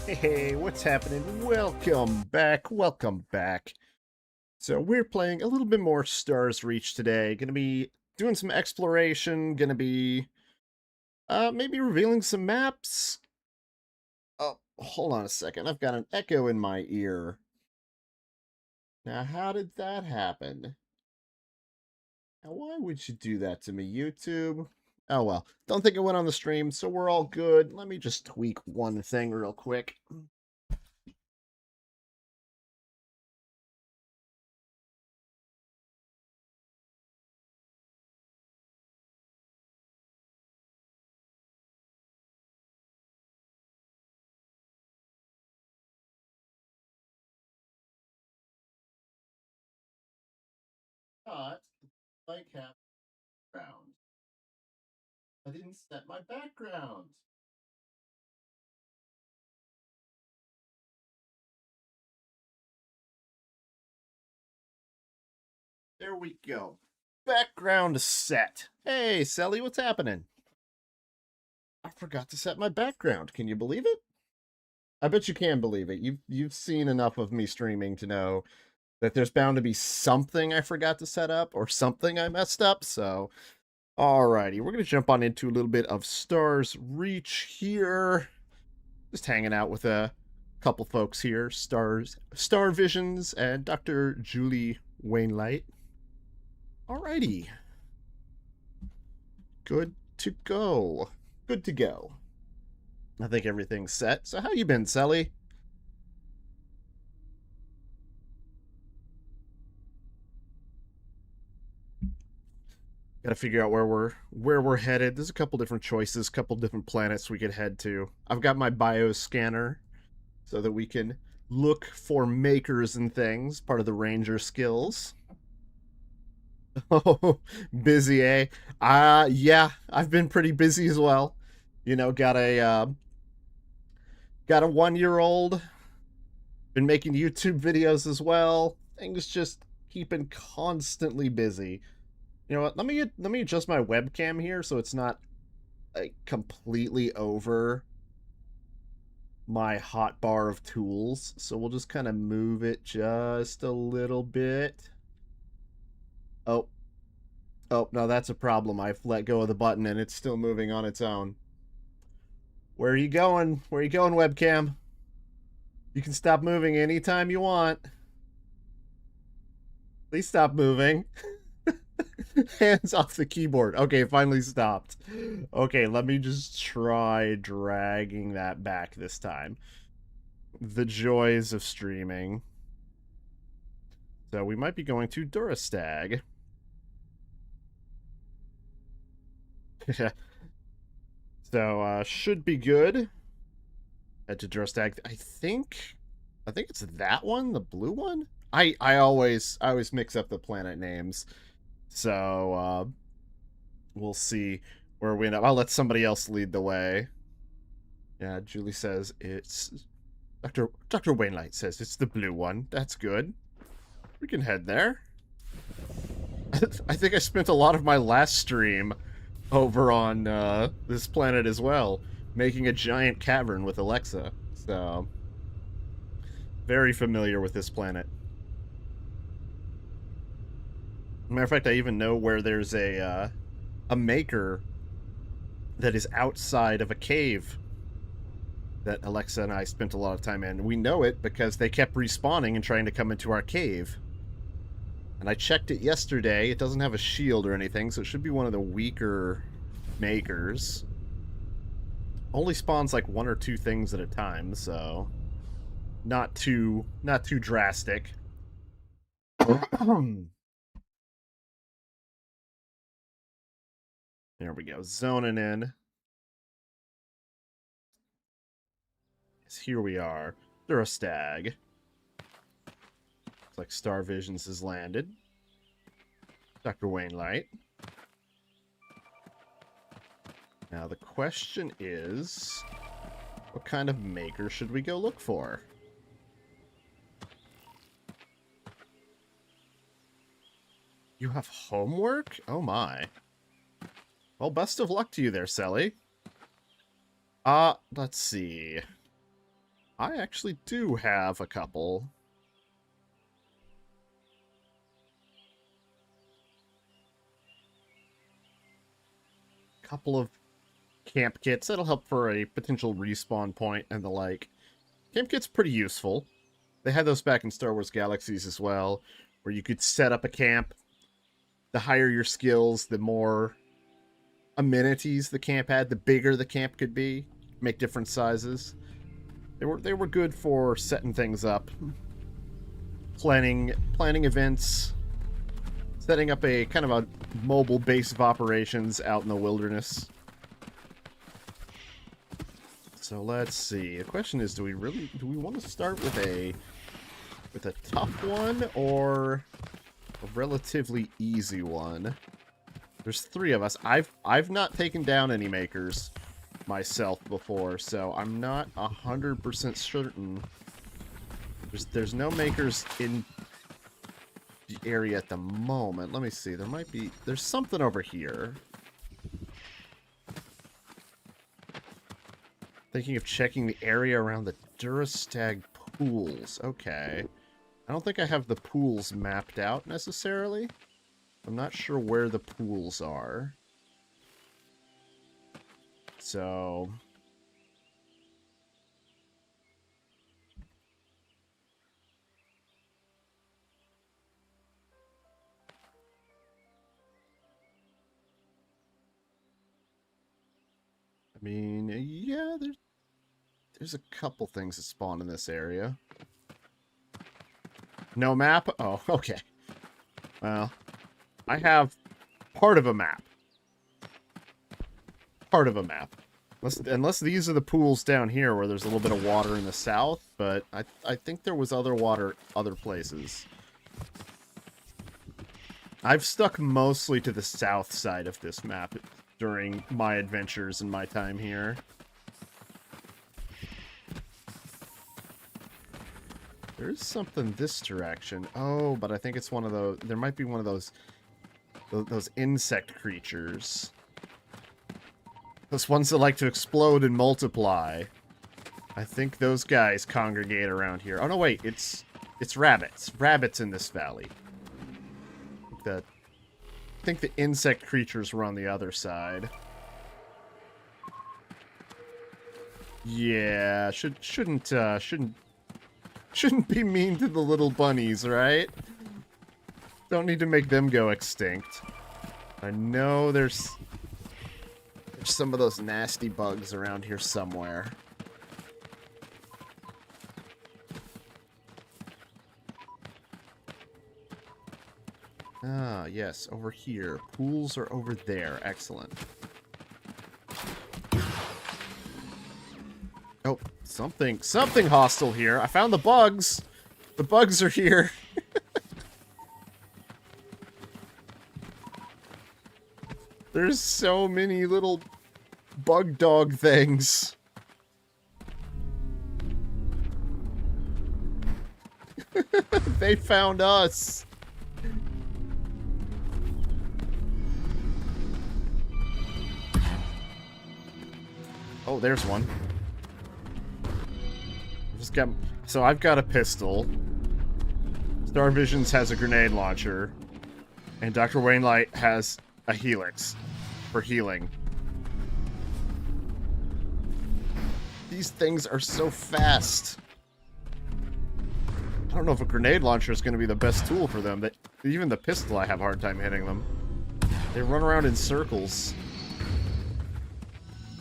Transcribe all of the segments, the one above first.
Hey, what's happening? Welcome back. Welcome back. So we're playing a little bit more Stars Reach today. Gonna be doing some exploration, gonna be maybe revealing some maps. Oh, hold on a second. I've got an echo in my ear. Now, how did that happen? Now, why would you do that to me, YouTube? Oh well, don't think it went on the stream, so we're all good. Let me just tweak one thing real quick. Not like half round. I didn't set my background. There we go. Background set. Hey, Sally, what's happening? I forgot to set my background. Can you believe it? I bet you can believe it. You've seen enough of me streaming to know that there's bound to be something I forgot to set up or something I messed up. So, alrighty, we're gonna jump on into a little bit of Stars Reach here. Just hanging out with a couple folks here, Star Visions, and Dr. Julie Wainlight. Alrighty. Good to go. Good to go. I think everything's set. So how you been, Sally? Got to figure out where we're headed. There's a couple different choices, couple different planets we could head to. I've got my bioscanner so that we can look for makers and things, part of the ranger skills. Oh, busy, eh? Yeah, I've been pretty busy as well. You know, got a 1 year old. Been making YouTube videos as well. Things just keeping constantly busy. You know what? Let me adjust my webcam here so it's not like completely over my hotbar of tools. So we'll just kind of move it just a little bit. Oh, oh, no, that's a problem. I've let go of the button and it's still moving on its own. Where are you going? Where are you going, webcam? You can stop moving anytime you want. Please stop moving. Hands off the keyboard. Okay, it finally stopped. Okay, let me just try dragging that back this time. The joys of streaming. So we might be going to Durastag. So should be good. Head to Durastag. I think it's that one, the blue one. I always mix up the planet names. So we'll see where we end up. I'll let somebody else lead the way. Yeah, Julie says it's Dr. Wainlight says it's the blue one. That's good. We can head there. I think I spent a lot of my last stream over on this planet as well, making a giant cavern with Alexa. So, very familiar with this planet. Matter of fact, I even know where there's a maker that is outside of a cave that Alexa and I spent a lot of time in. We know it because they kept respawning and trying to come into our cave. And I checked it yesterday. It doesn't have a shield or anything, so it should be one of the weaker makers. Only spawns like one or two things at a time, so not too drastic. There we go. Zoning in. Yes, here we are. Durastag. Looks like Star Visions has landed. Dr. Wainlight. Now the question is, what kind of maker should we go look for? You have homework? Oh my. Well, best of luck to you there, Sally. Let's see. I actually do have a couple. Couple of camp kits that'll help for a potential respawn point and the like. Camp kit's pretty useful. They had those back in Star Wars Galaxies as well, where you could set up a camp. The higher your skills, the more amenities the camp had, the bigger the camp could be. Make different sizes. They were good for setting things up, planning events, setting up a kind of a mobile base of operations out in the wilderness. So let's see. The question is, do we want to start with a tough one or a relatively easy one? There's 3 of us. I've not taken down any makers myself before, so I'm not 100% certain. There's no makers in the area at the moment. Let me see. There's something over here. Thinking of checking the area around the Durastag pools. Okay. I don't think I have the pools mapped out necessarily. I'm not sure where the pools are. So... I mean, yeah, there's a couple things that spawn in this area. No map? Oh, okay. Well, I have part of a map. Part of a map. Unless these are the pools down here where there's a little bit of water in the south, but I think there was other water other places. I've stuck mostly to the south side of this map during my adventures and my time here. There is something this direction. Oh, but I think it's one of those... There might be one of those insect creatures. Those ones that like to explode and multiply. I think those guys congregate around here. Oh, no, wait. It's rabbits. Rabbits in this valley. I think the insect creatures were on the other side. Yeah, shouldn't be mean to the little bunnies, right? Don't need to make them go extinct. I know there's some of those nasty bugs around here somewhere. Ah, yes, over here. Pools are over there. Excellent. Oh, something hostile here. I found the bugs. The bugs are here. There's so many little bug dog things. They found us. Oh, there's one. So I've got a pistol. Star Visions has a grenade launcher. And Dr. Wainlight has a helix for healing. These things are so fast. I don't know if a grenade launcher is going to be the best tool for them. Even the pistol, I have a hard time hitting them. They run around in circles.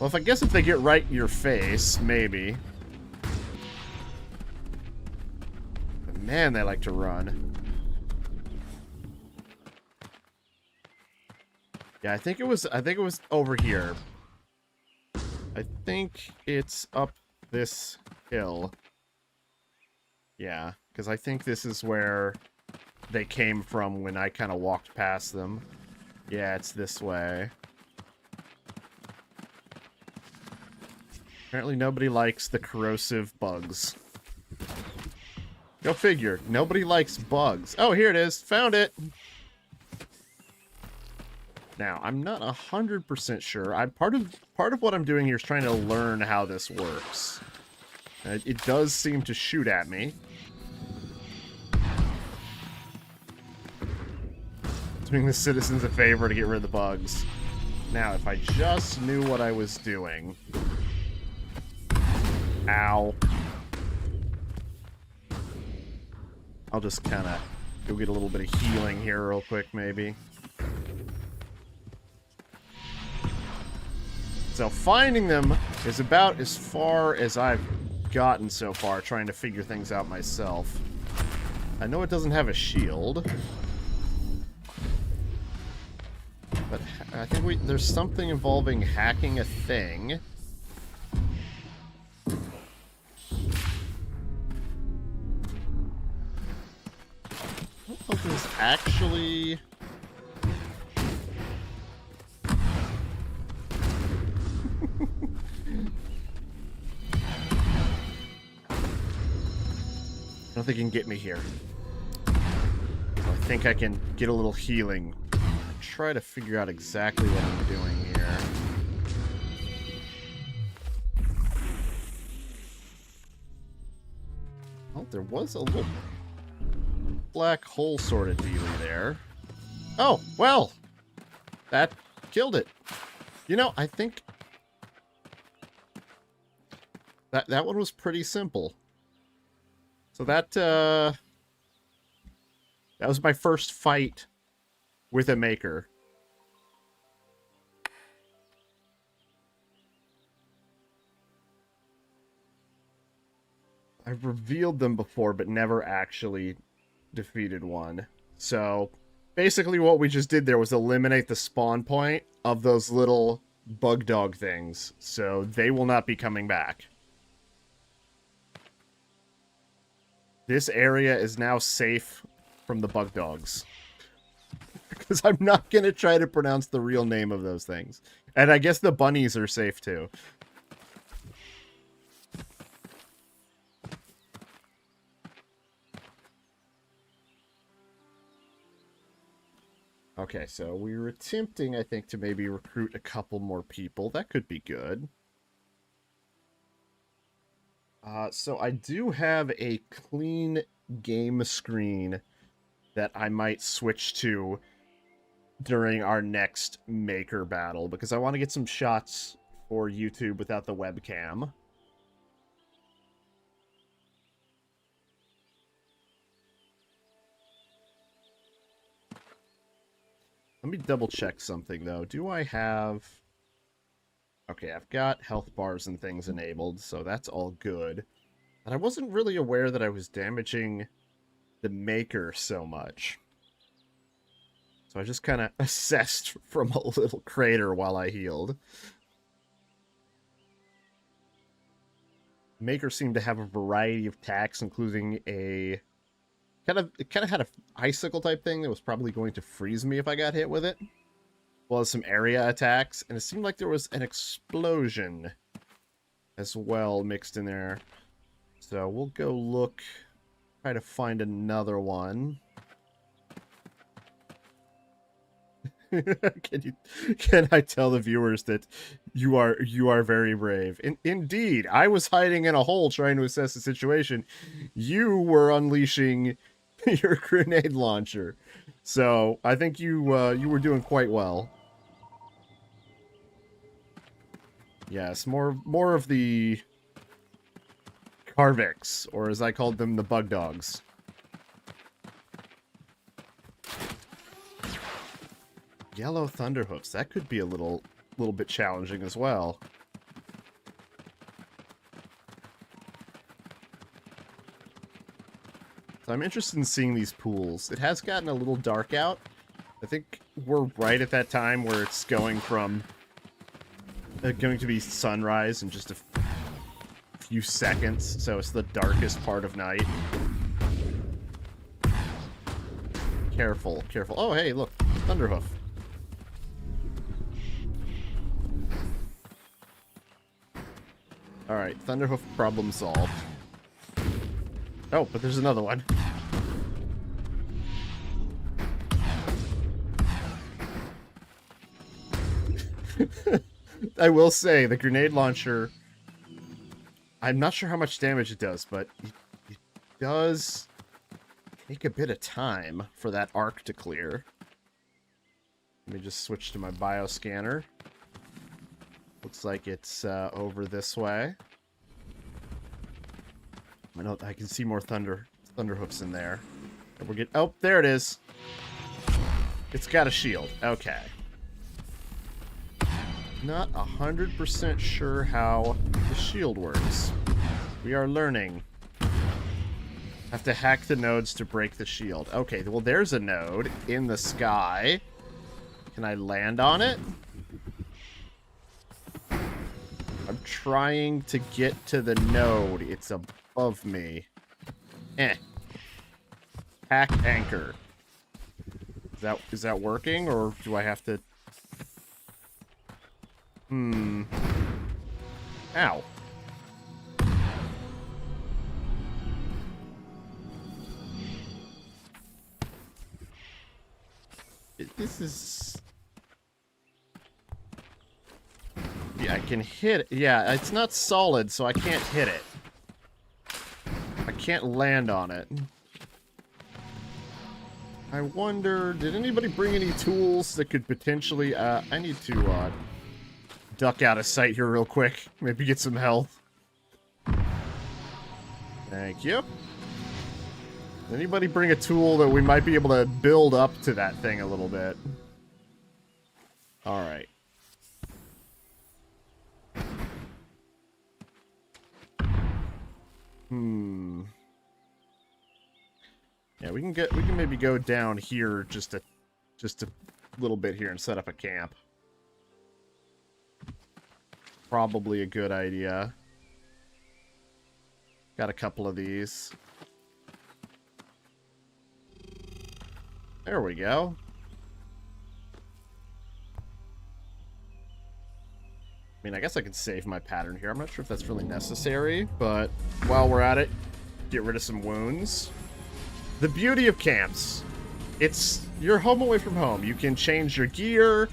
Well, I guess if they get right in your face, maybe. But man, they like to run. Yeah, I think it was over here. I think it's up this hill. Yeah, because I think this is where they came from when I kind of walked past them. Yeah, it's this way. Apparently nobody likes the corrosive bugs. Go figure. Nobody likes bugs. Oh, here it is. Found it. Now, I'm not 100% sure. Part of what I'm doing here is trying to learn how this works. It does seem to shoot at me. Doing the citizens a favor to get rid of the bugs. Now, if I just knew what I was doing... Ow. I'll just kind of go get a little bit of healing here real quick, maybe. So finding them is about as far as I've gotten so far, trying to figure things out myself. I know it doesn't have a shield. But I think there's something involving hacking a thing. I don't know if there's actually... I don't think he can get me here. I think I can get a little healing. Try to figure out exactly what I'm doing here. Oh, there was a little black hole sort of dealy there. Oh, well, that killed it. You know, I think that one was pretty simple. So that was my first fight with a maker. I've revealed them before, but never actually defeated one. So, basically what we just did there was eliminate the spawn point of those little bug dog things. So, they will not be coming back. This area is now safe from the bug dogs. Because I'm not going to try to pronounce the real name of those things. And I guess the bunnies are safe too. Okay, so we were attempting, I think, to maybe recruit a couple more people. That could be good. So I do have a clean game screen that I might switch to during our next maker battle, because I want to get some shots for YouTube without the webcam. Let me double check something, though. Do I have... Okay, I've got health bars and things enabled, so that's all good. But I wasn't really aware that I was damaging the maker so much. So I just kind of assessed from a little crater while I healed. Maker seemed to have a variety of attacks, including a... It kind of had an icicle type thing that was probably going to freeze me if I got hit with it. Well as some area attacks, and it seemed like there was an explosion as well mixed in there. So we'll go look, try to find another one. Can I tell the viewers that you are very brave? Indeed, I was hiding in a hole trying to assess the situation. You were unleashing your grenade launcher, so I think you were doing quite well. Yes, more of the Carvix, or as I called them, the bug dogs. Yellow Thunderhoofs. That could be a little bit challenging as well. So I'm interested in seeing these pools. It has gotten a little dark out. I think we're right at that time where it's going from going to be sunrise in just a few seconds, so it's the darkest part of night. Careful, careful. Oh, hey, look, Thunderhoof. Alright, Thunderhoof problem solved. Oh, but there's another one. I will say, the grenade launcher I'm not sure how much damage it does, but it does take a bit of time for that arc to clear. Let me just switch to my bioscanner. Looks like it's over this way. I can see more thunderhoofs in there. And we're getting. Oh, there it is. It's got a shield. Okay. Not 100% sure how the shield works. We are learning. Have to hack the nodes to break the shield. Okay, well, there's a node in the sky. Can I land on it? I'm trying to get to the node. It's above me. Hack anchor. Is that working, or do I have to... Ow. This is... Yeah, I can hit it. Yeah, it's not solid, so I can't hit it. I can't land on it. I wonder, did anybody bring any tools that could potentially... I need to duck out of sight here real quick. Maybe get some health. Thank you. Anybody bring a tool that we might be able to build up to that thing a little bit? Alright. Yeah, we can maybe go down here just a little bit here and set up a camp. Probably a good idea. Got a couple of these. There we go. I mean, I guess I could save my pattern here. I'm not sure if that's really necessary, but while we're at it, get rid of some wounds. The beauty of camps. You're home away from home. You can change your gear.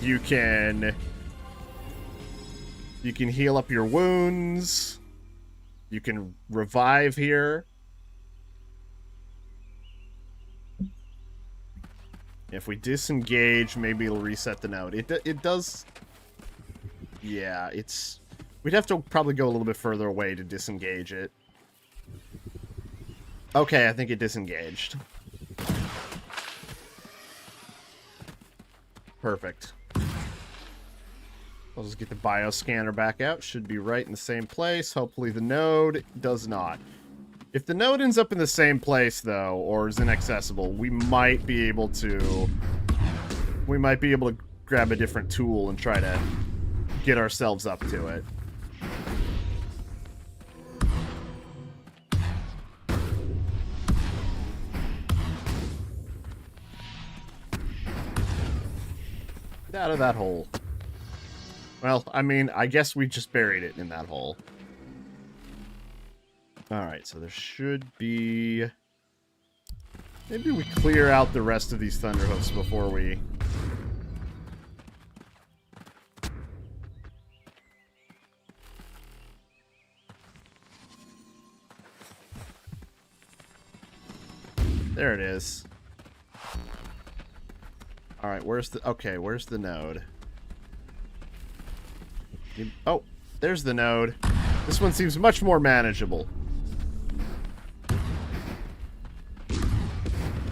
You can heal up your wounds. You can revive here. If we disengage, maybe it'll reset the node. It does... Yeah, we'd have to probably go a little bit further away to disengage it. Okay, I think it disengaged. Perfect. I'll just get the bioscanner back out. Should be right in the same place. Hopefully the node does not. If the node ends up in the same place, though, or is inaccessible, we might be able to grab a different tool and try to get ourselves up to it. Get out of that hole. Well, I mean, I guess we just buried it in that hole. Alright, so there should be... Maybe we clear out the rest of these thunderhoofs before we... There it is. Alright, where's the node? Oh, there's the node. This one seems much more manageable.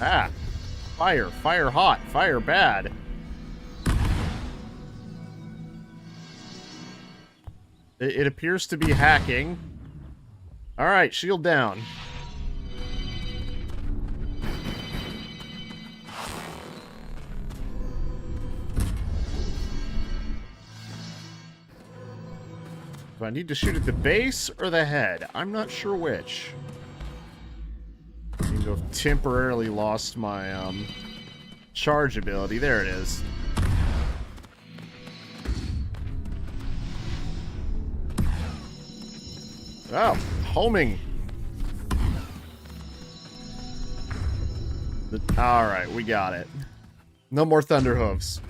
Ah! Fire. Fire hot. Fire bad. It appears to be hacking. Alright, shield down. Do I need to shoot at the base or the head? I'm not sure which. I seem to have temporarily lost my charge ability. There it is. Oh, homing. Alright, we got it. No more thunderhooves.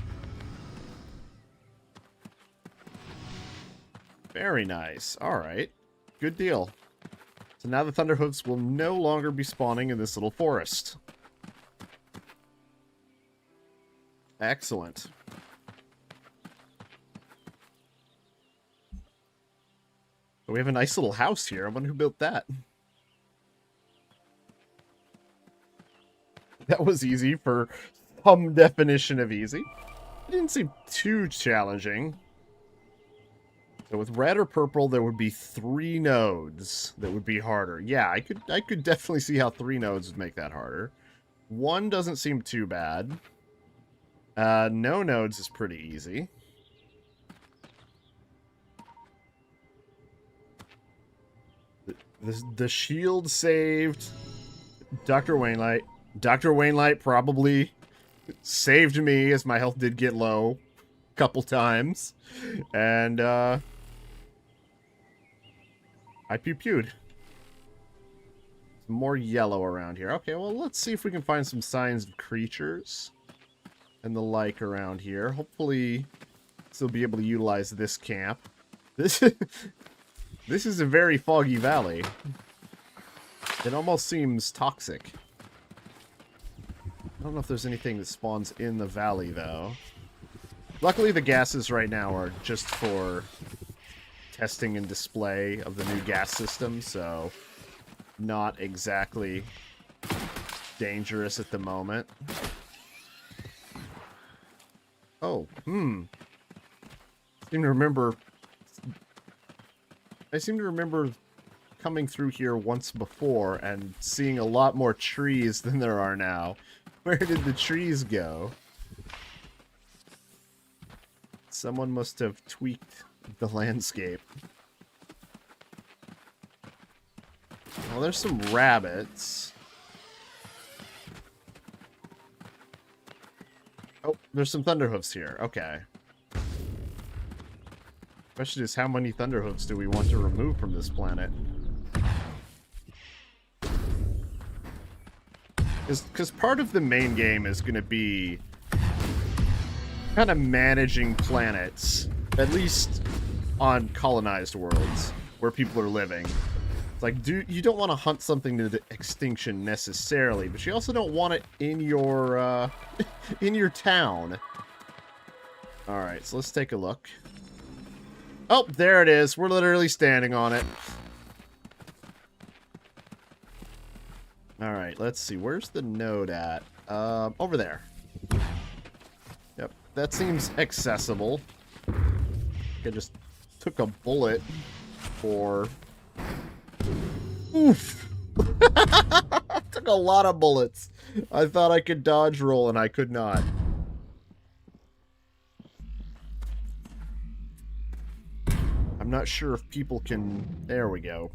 Very nice. Alright. Good deal. So now the Thunderhoofs will no longer be spawning in this little forest. Excellent. We have a nice little house here. I wonder who built that. That was easy for some definition of easy. It didn't seem too challenging. So with red or purple, there would be 3 nodes that would be harder. Yeah, I could definitely see how 3 nodes would make that harder. 1 doesn't seem too bad. No nodes is pretty easy. The shield saved Dr. Wainlight. Dr. Wainlight probably saved me as my health did get low a couple times. And, I pew-pewed. Some more yellow around here. Okay, well, let's see if we can find some signs of creatures and the like around here. Hopefully, still be able to utilize this camp. This is a very foggy valley. It almost seems toxic. I don't know if there's anything that spawns in the valley, though. Luckily, the gases right now are just for testing and display of the new gas system, so not exactly dangerous at the moment. Oh, I seem to remember coming through here once before and seeing a lot more trees than there are now. Where did the trees go? Someone must have tweaked the landscape. Well, there's some rabbits. Oh, there's some Thunderhoofs here. Okay. Question is, how many Thunderhoofs do we want to remove from this planet? Because part of the main game is going to be kind of managing planets, at least on colonized worlds where people are living. It's like, you don't want to hunt something to extinction necessarily, but you also don't want it in your in your town. All right, so let's take a look. Oh, there it is. We're literally standing on it. All right, let's see. Where's the node at? Over there. Yep, that seems accessible. I just took a bullet for... Oof! Took a lot of bullets. I thought I could dodge roll, and I could not. I'm not sure if people can... There we go.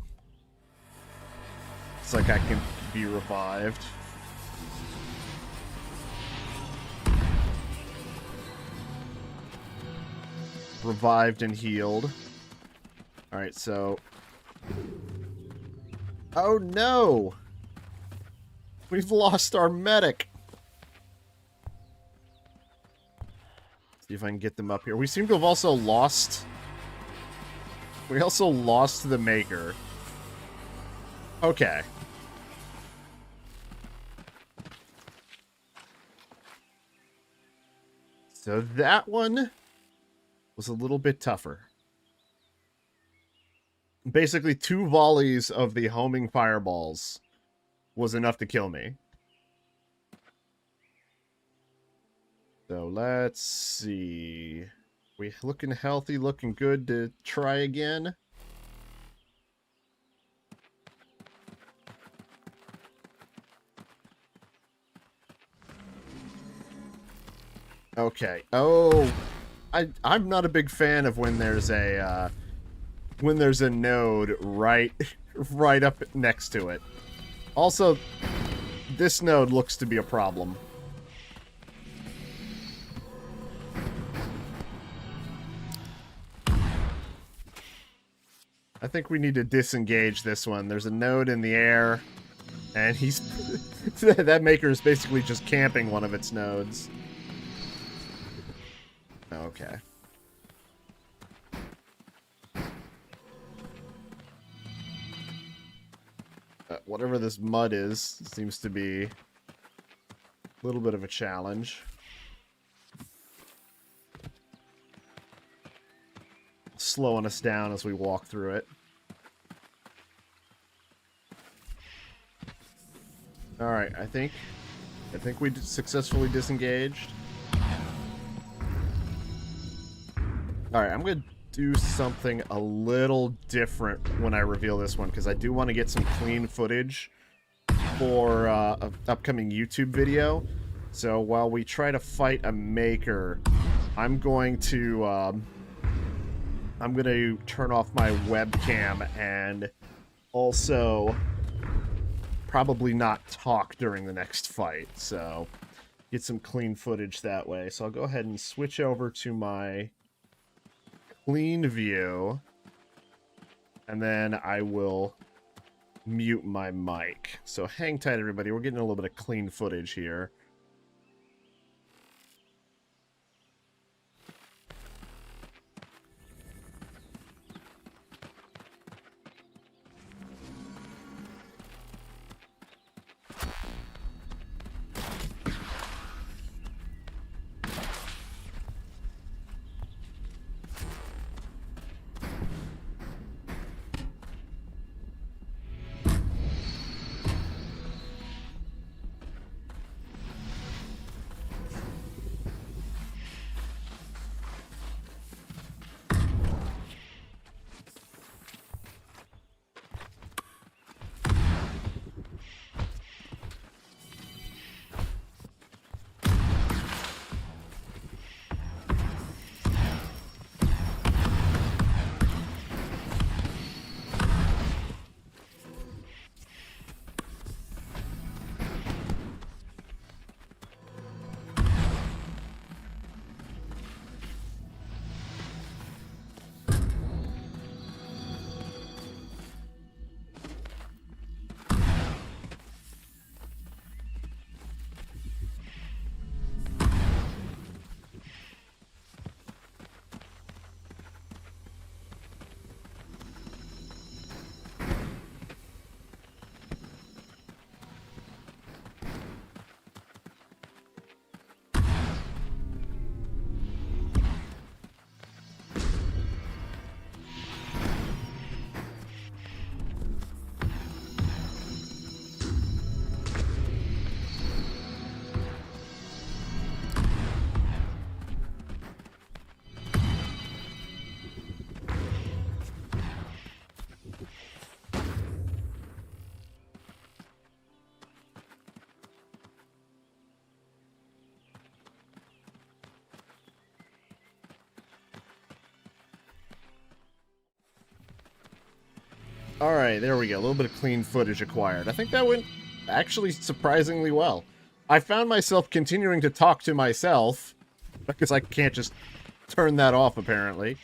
It's like I can be revived. Revived and healed. Alright, so... Oh no! We've lost our medic! See if I can get them up here. We seem to have also lost... We also lost the Maker. Okay. So that one was a little bit tougher. Basically, 2 volleys of the homing fireballs was enough to kill me. So let's see. We looking healthy, looking good to try again. Okay. Oh, I'm not a big fan of when there's a node right up next to it. Also, this node looks to be a problem. I think we need to disengage this one. There's a node in the air, and he's that Maker is basically just camping one of its nodes. Okay. Whatever this mud is, seems to be a little bit of a challenge. Slowing us down as we walk through it. Alright, I think we successfully disengaged. Alright, I'm going to do something a little different when I reveal this one, because I do want to get some clean footage for an upcoming YouTube video. So while we try to fight a maker, I'm going to turn off my webcam and also probably not talk during the next fight, so get some clean footage that way. So I'll go ahead and switch over to my clean view, and then I will mute my mic. So hang tight, everybody. We're getting a little bit of clean footage here. Alright, there we go. A little bit of clean footage acquired. I think that went actually surprisingly well. I found myself continuing to talk to myself, because I can't just turn that off, apparently.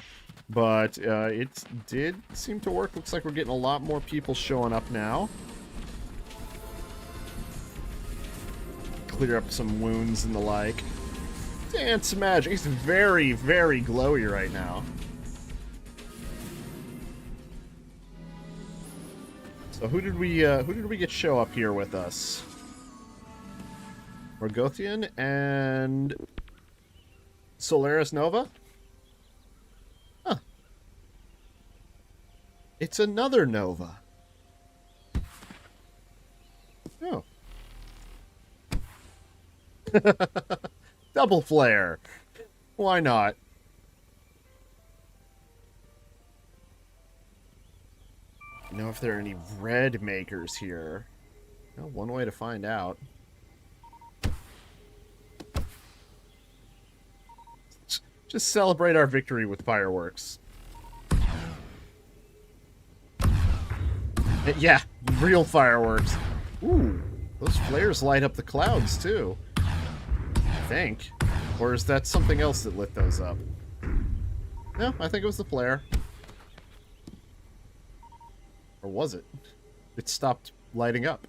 But it did seem to work. Looks like we're getting a lot more people showing up now. Clear up some wounds and the like. Dance magic. He's very, very glowy right now. So who did we get show up here with us? Morgothian and Solaris Nova? Huh. It's another Nova. Oh. Double flare. Why not? You know if there are any red makers here. Well, one way to find out. Just celebrate our victory with fireworks. Yeah, real fireworks. Ooh, those flares light up the clouds too. I think. Or is that something else that lit those up? No, I think it was the flare. Or was it? It stopped lighting up.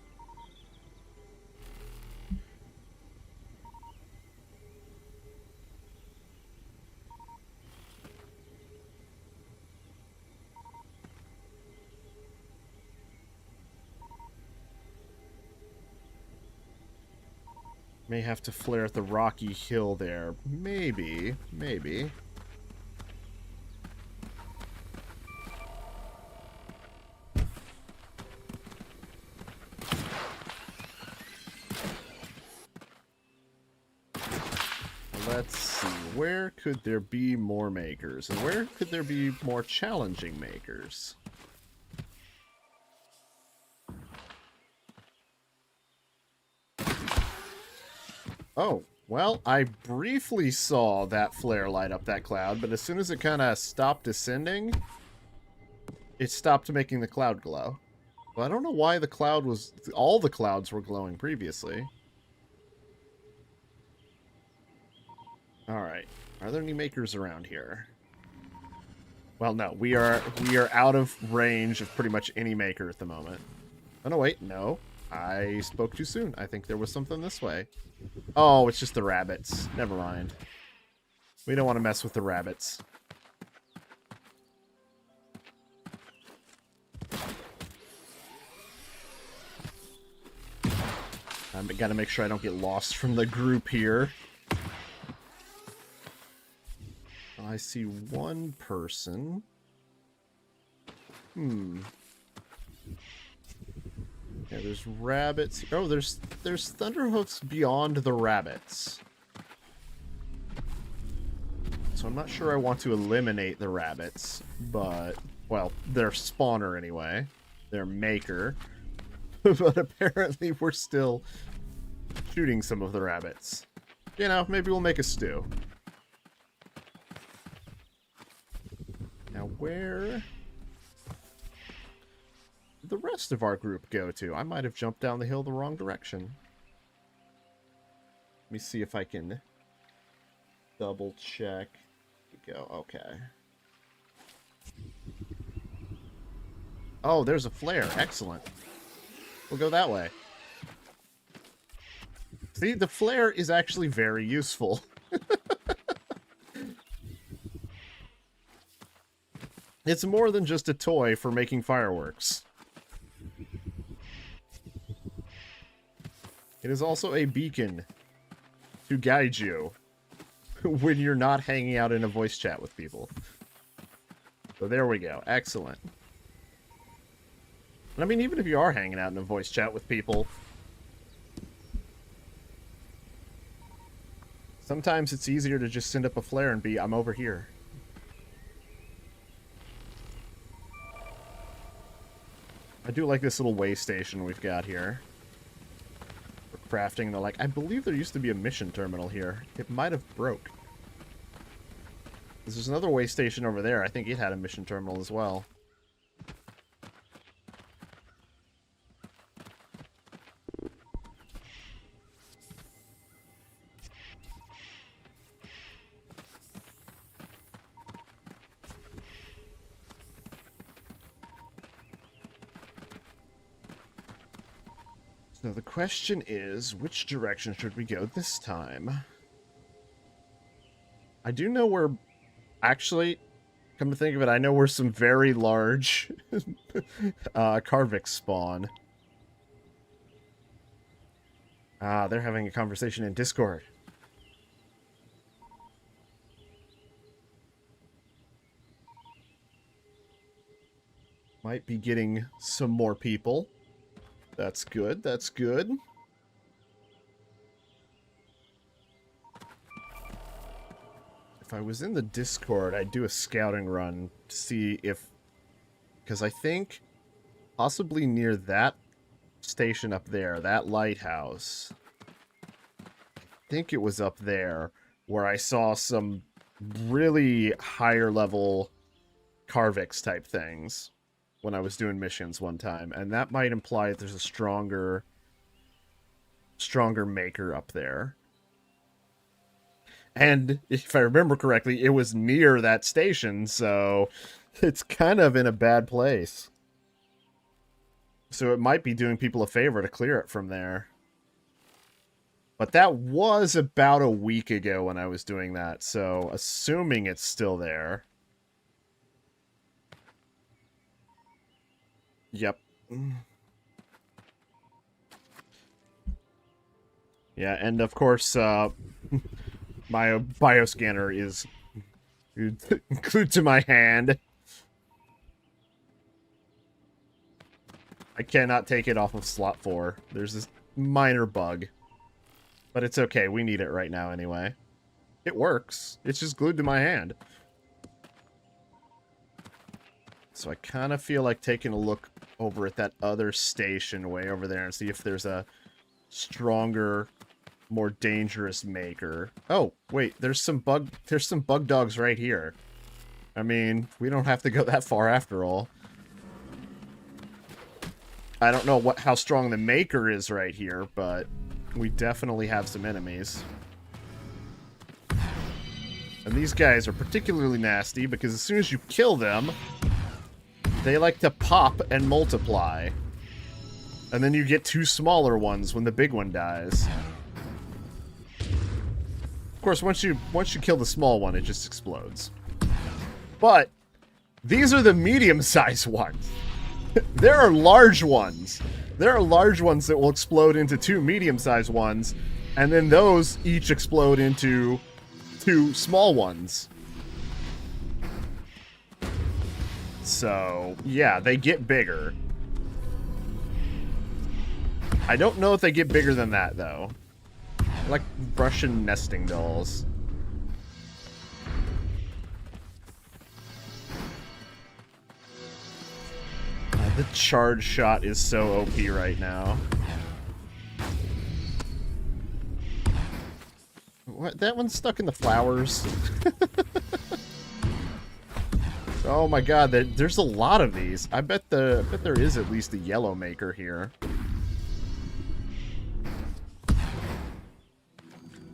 May have to flare at the rocky hill there. Maybe. Maybe. Let's see. Where could there be more makers? And where could there be more challenging makers? Oh, well, I briefly saw that flare light up that cloud, but as soon as it kind of stopped descending, it stopped making the cloud glow. Well, I don't know why the cloud was... all the clouds were glowing previously. Alright. Are there any makers around here? Well, no. We are out of range of pretty much any maker at the moment. Oh, no, wait. No. I spoke too soon. I think there was something this way. Oh, it's just the rabbits. Never mind. We don't want to mess with the rabbits. I've got to make sure I don't get lost from the group here. I see one person. Yeah, there's rabbits. Oh, there's Thunderhoofs beyond the rabbits. So I'm not sure I want to eliminate the rabbits, but, well, their spawner anyway. Their maker. But apparently we're still shooting some of the rabbits. You know, maybe we'll make a stew. Now, where did the rest of our group go to? I might have jumped down the hill the wrong direction. Let me see if I can double check. Go. Okay. Oh, there's a flare. Excellent. We'll go that way. See, the flare is actually very useful. It's more than just a toy for making fireworks. It is also a beacon to guide you when you're not hanging out in a voice chat with people. So there we go. Excellent. I mean, even if you are hanging out in a voice chat with people, sometimes it's easier to just send up a flare and be, I'm over here. I do like this little way station we've got here. For crafting the, like, I believe there used to be a mission terminal here. It might have broke. There's another way station over there. I think it had a mission terminal as well. So the question is, which direction should we go this time? I do know where... Actually, come to think of it, I know where some very large Karvik spawn. Ah, they're having a conversation in Discord. Might be getting some more people. That's good, that's good. If I was in the Discord, I'd do a scouting run to see if... Because I think possibly near that station up there, that lighthouse, I think it was up there where I saw some really higher level Karvix type things when I was doing missions one time, and that might imply that there's a stronger maker up there. And if I remember correctly, it was near that station, so it's kind of in a bad place. So it might be doing people a favor to clear it from there. But that was about a week ago when I was doing that, so assuming it's still there. Yep. Yeah, and of course, my bioscanner is glued to my hand. I cannot take it off of slot 4. There's this minor bug. But it's okay, we need it right now anyway. It works. It's just glued to my hand. So I kind of feel like taking a look over at that other station way over there and see if there's a stronger, more dangerous maker. Oh, wait, there's some bug dogs right here. I mean, we don't have to go that far after all. I don't know how strong the maker is right here, but we definitely have some enemies. And these guys are particularly nasty because as soon as you kill them, they like to pop and multiply. And then you get 2 smaller ones when the big one dies. Of course, once you kill the small one, it just explodes. But these are the medium-sized ones. There are large ones. There are large ones that will explode into 2 medium-sized ones, and then those each explode into 2 small ones. So, yeah, they get bigger. I don't know if they get bigger than that, though. They're like Russian nesting dolls. The charge shot is so OP right now. What? That one's stuck in the flowers. Oh my god, there's a lot of these. I bet there is at least a yellow maker here.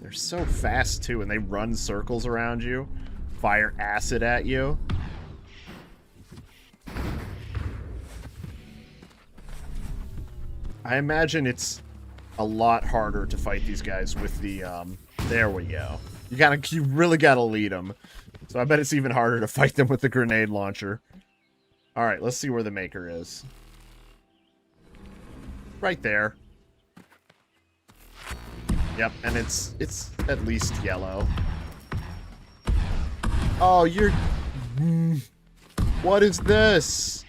They're so fast too, and they run circles around you, fire acid at you. I imagine it's a lot harder to fight these guys with the, there we go. You really gotta lead them. So I bet it's even harder to fight them with the grenade launcher. Alright, let's see where the maker is. Right there. Yep, and it's at least yellow. Oh, you're... What is this?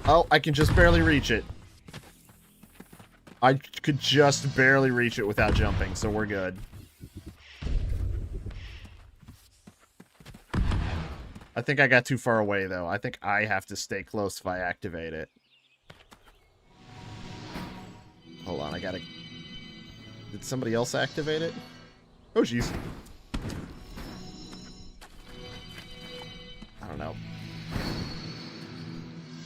Oh, I can just barely reach it. I could just barely reach it without jumping, so we're good. I think I got too far away, though. I think I have to stay close if I activate it. Hold on, I gotta... Did somebody else activate it? Oh, jeez. I don't know.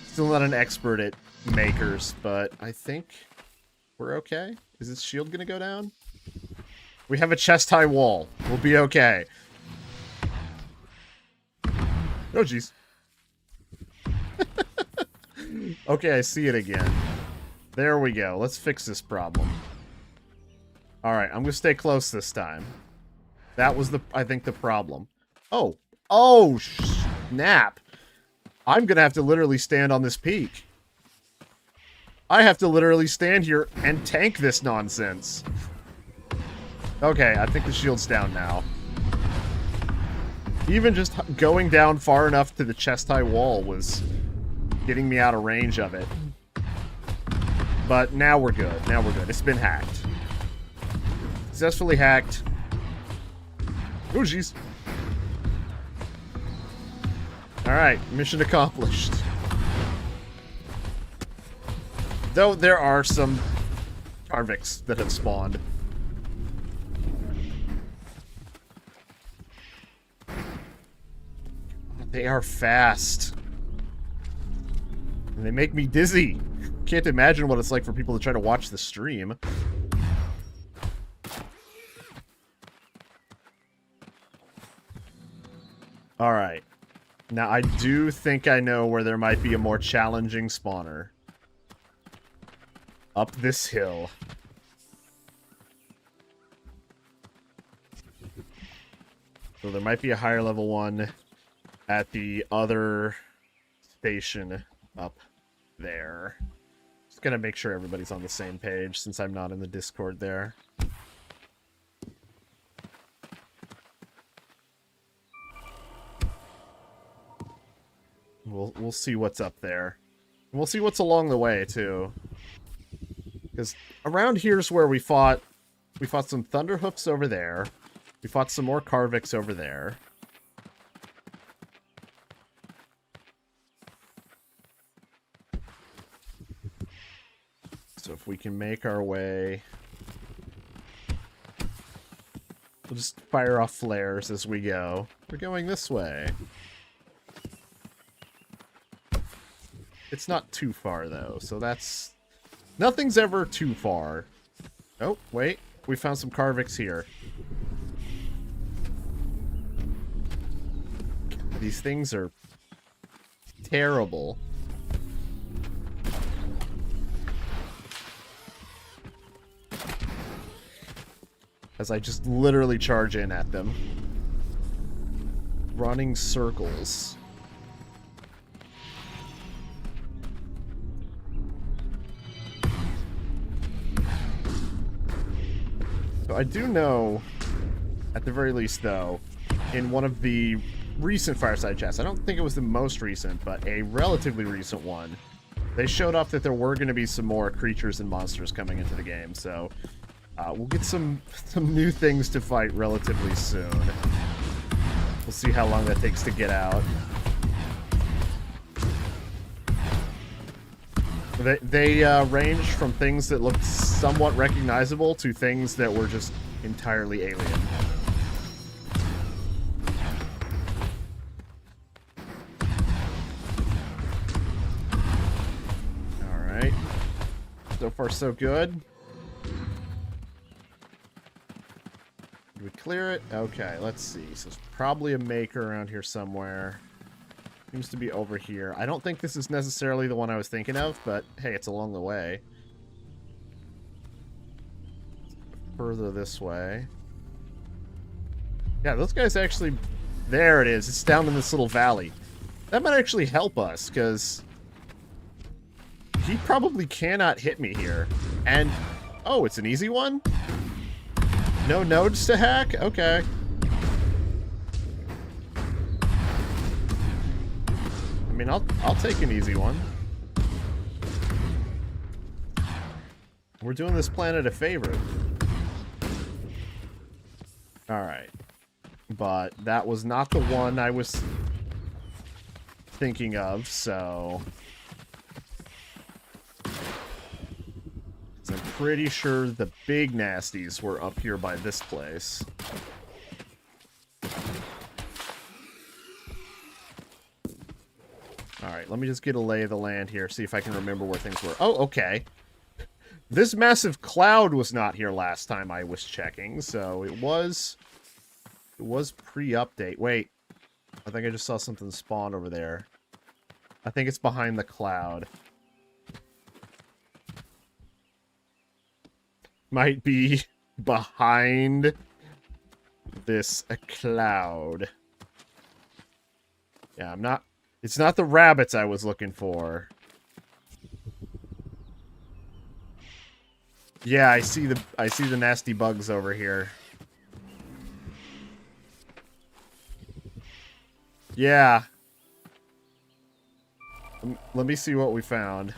Still not an expert at makers, but I think we're okay. Is this shield gonna go down? We have a chest-high wall. We'll be okay. Oh, jeez. Okay, I see it again. There we go. Let's fix this problem. Alright, I'm gonna stay close this time. That was, I think, the problem. Oh. Oh, snap. I'm gonna have to literally stand on this peak. I have to literally stand here and tank this nonsense. Okay, I think the shield's down now. Even just going down far enough to the chest-high wall was getting me out of range of it. But now we're good. Now we're good. It's been hacked. Successfully hacked. Oh, jeez. Alright, mission accomplished. Though there are some Tarviks that have spawned. They are fast. And they make me dizzy. Can't imagine what it's like for people to try to watch the stream. Alright. Now, I do think I know where there might be a more challenging spawner. Up this hill. So there might be a higher level one at the other station up there. Just gotta make sure everybody's on the same page since I'm not in the Discord there. We'll see what's up there. And we'll see what's along the way too. Because around here's where we fought some Thunderhoofs over there. We fought some more Karvix over there. So if we can make our way... We'll just fire off flares as we go. We're going this way. It's not too far, though, so that's... Nothing's ever too far. Oh, wait. We found some Karvix here. These things are terrible. As I just literally charge in at them. Running circles. So I do know, at the very least though, in one of the recent Fireside Chats, I don't think it was the most recent, but a relatively recent one, they showed off that there were going to be some more creatures and monsters coming into the game, so we'll get some new things to fight relatively soon. We'll see how long that takes to get out. They range from things that looked somewhat recognizable to things that were just entirely alien. Alright. So far, so good. Did we clear it? Okay, let's see. So it's probably a maker around here somewhere. Seems to be over here. I don't think this is necessarily the one I was thinking of, but hey, it's along the way. Further this way. Yeah, those guys actually... There it is. It's down in this little valley. That might actually help us, because... he probably cannot hit me here. And... oh, it's an easy one? No nodes to hack? Okay. I mean, I'll take an easy one. We're doing this planet a favor. Alright. But that was not the one I was thinking of, so... I'm pretty sure the big nasties were up here by this place. Alright, let me just get a lay of the land here, see if I can remember where things were. Oh, okay. This massive cloud was not here last time I was checking, so it was pre-update. Wait, I think I just saw something spawn over there. I think it's behind the cloud. Might be behind this cloud. Yeah, I'm not... It's not the rabbits I was looking for. Yeah, I see the nasty bugs over here. Yeah. Let me see what we found.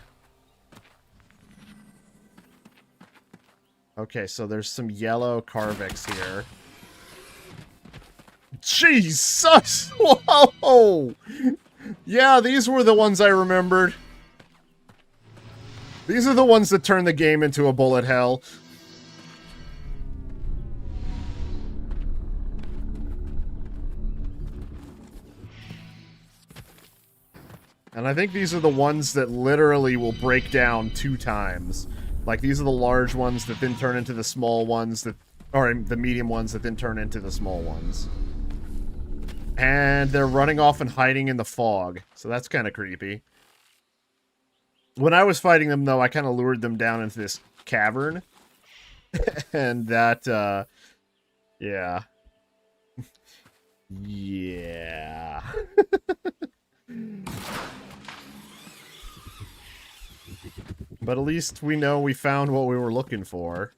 Okay, so there's some yellow Karvix here. Jesus! Whoa! Yeah, these were the ones I remembered. These are the ones that turn the game into a bullet hell. And I think these are the ones that literally will break down 2 times. Like, these are the large ones that then turn into the small ones that... or the medium ones that then turn into the small ones. And they're running off and hiding in the fog. So that's kind of creepy. When I was fighting them, though, I kind of lured them down into this cavern. And that, yeah. Yeah. But at least we know we found what we were looking for.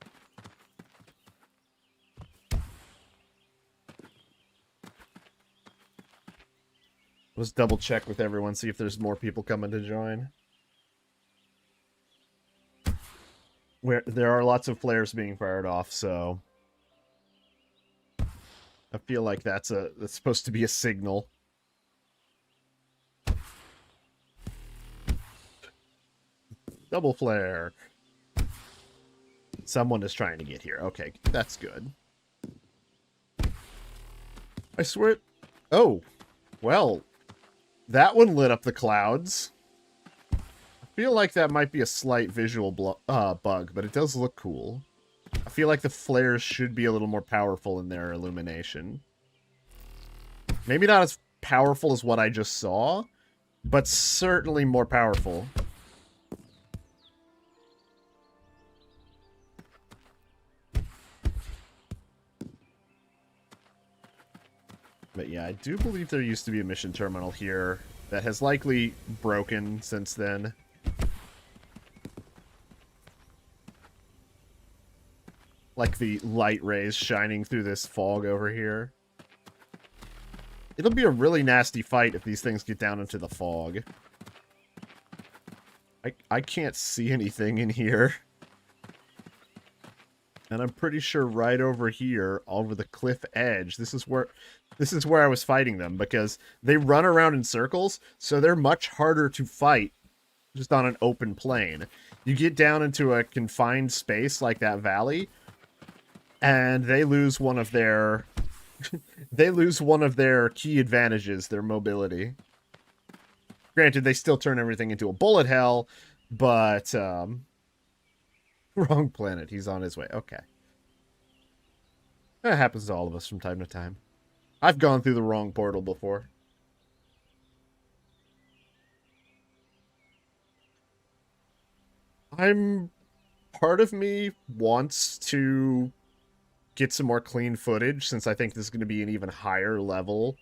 Let's double check with everyone, see if there's more people coming to join. Where there are lots of flares being fired off, so I feel like that's supposed to be a signal. Double flare. Someone is trying to get here. Okay, that's good. I swear. Oh, well, that one lit up the clouds. I feel like that might be a slight visual bug, but it does look cool. I feel like the flares should be a little more powerful in their illumination. Maybe not as powerful as what I just saw, but certainly more powerful. But yeah, I do believe there used to be a mission terminal here that has likely broken since then. Like the light rays shining through this fog over here. It'll be a really nasty fight if these things get down into the fog. I can't see anything in here. And I'm pretty sure right over here, over the cliff edge, this is where I was fighting them, because they run around in circles, so they're much harder to fight just on an open plain. You get down into a confined space like that valley, and they lose one of their key advantages, their mobility. Granted, they still turn everything into a bullet hell, but wrong planet. He's on his way. Okay. That happens to all of us from time to time. I've gone through the wrong portal before. Part of me wants to get some more clean footage, since I think this is going to be an even higher level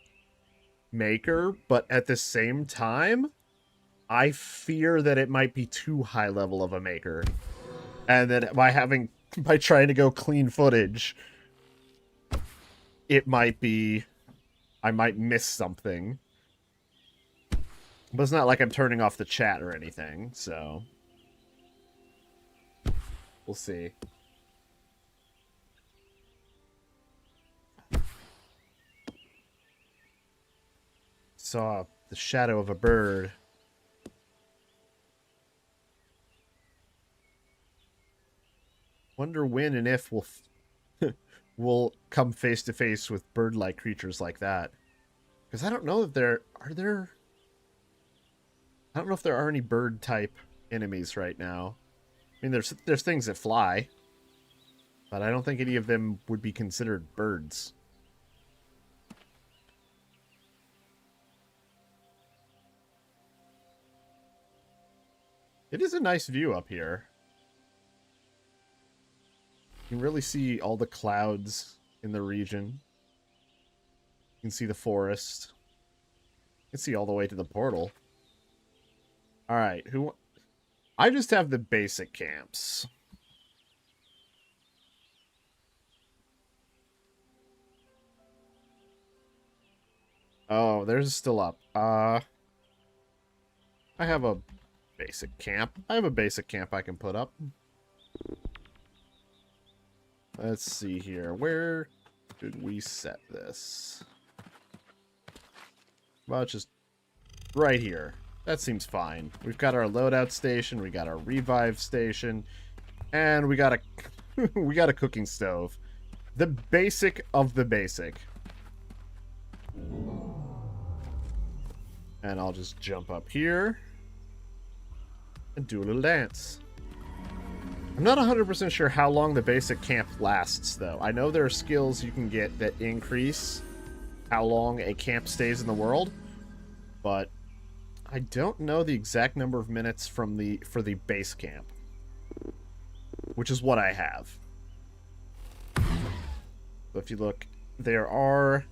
maker, but at the same time, I fear that it might be too high level of a maker. And that by trying to go clean footage, I might miss something. But it's not like I'm turning off the chat or anything, so we'll see. Saw the shadow of a bird. Wonder when and if we'll come face to face with bird-like creatures like that. Because I don't know if I don't know if there are any bird-type enemies right now. I mean, there's things that fly, but I don't think any of them would be considered birds. It is a nice view up here. You can really see all the clouds in the region. You can see the forest. You can see all the way to the portal. Alright, I just have the basic camps. Oh, theirs still up. I have a basic camp. I have a basic camp I can put up. Let's see here. Where did we set this? Well, just right here. That seems fine. We've got our loadout station, we got our revive station, and we got a we got a cooking stove. The basic of the basic. And I'll just jump up here and do a little dance. I'm not 100% sure how long the basic camp lasts, though. I know there are skills you can get that increase how long a camp stays in the world, but I don't know the exact number of minutes for the base camp, which is what I have. So if you look, there are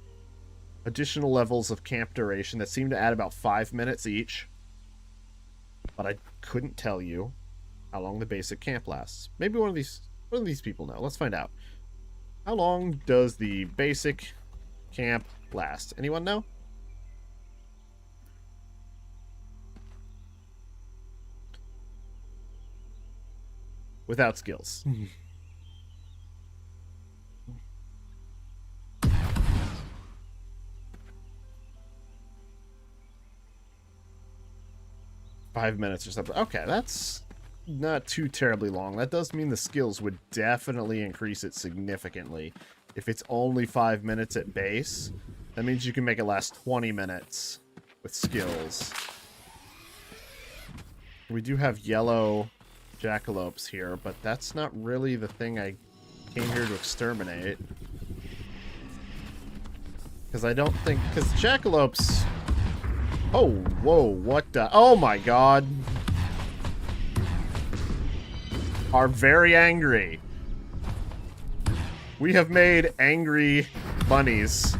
additional levels of camp duration that seem to add about 5 minutes each, but I couldn't tell you. How long the basic camp lasts. Maybe one of these people know. Let's find out. How long does the basic camp last? Anyone know? Without skills. 5 minutes or something. Okay, that's not too terribly long. That does mean the skills would definitely increase it significantly. If it's only 5 minutes at base, that means you can make it last 20 minutes with skills. We do have yellow jackalopes here, but that's not really the thing I came here to exterminate. Because I don't think... Because jackalopes... Oh, whoa, what the... Oh my god. Are very angry. We have made angry bunnies.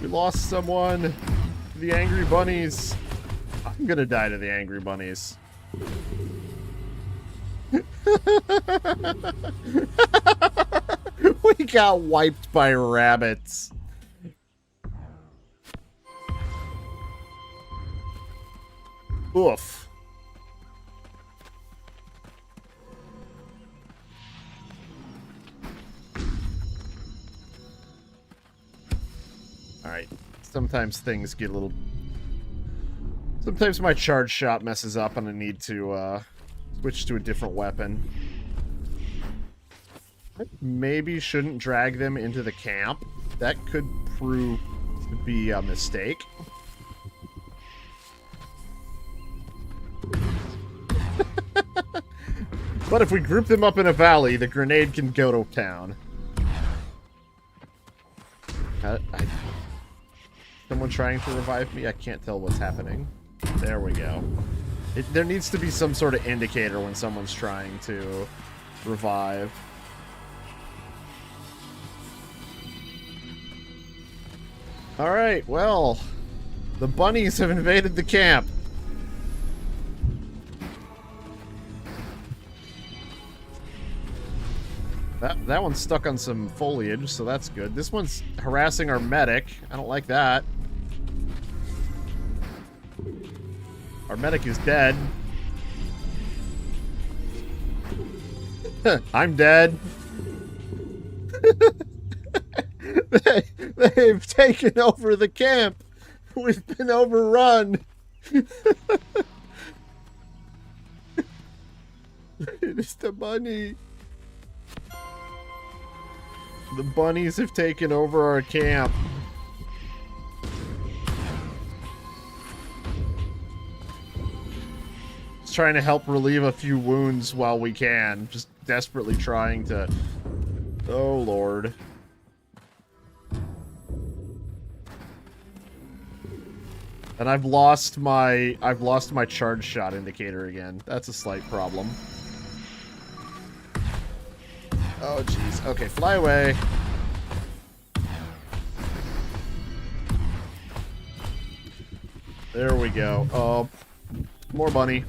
We lost someone. The angry bunnies. I'm gonna die to the angry bunnies. We got wiped by rabbits. Oof. Alright. Sometimes things get a little... Sometimes my charge shot messes up and I need to, switch to a different weapon. I maybe shouldn't drag them into the camp. That could prove to be a mistake. But if we group them up in a valley, the grenade can go to town. Someone trying to revive me? I can't tell what's happening. There we go. There needs to be some sort of indicator when someone's trying to revive. Alright, well, the bunnies have invaded the camp. That one's stuck on some foliage, so that's good. This one's harassing our medic. I don't like that. Our medic is dead. I'm dead. They've taken over the camp. We've been overrun. It's the bunny. The bunnies have taken over our camp. Just trying to help relieve a few wounds while we can. Just desperately trying to... Oh, Lord. And I've lost my charge shot indicator again. That's a slight problem. Oh, jeez. Okay, fly away. There we go. Oh, more bunny.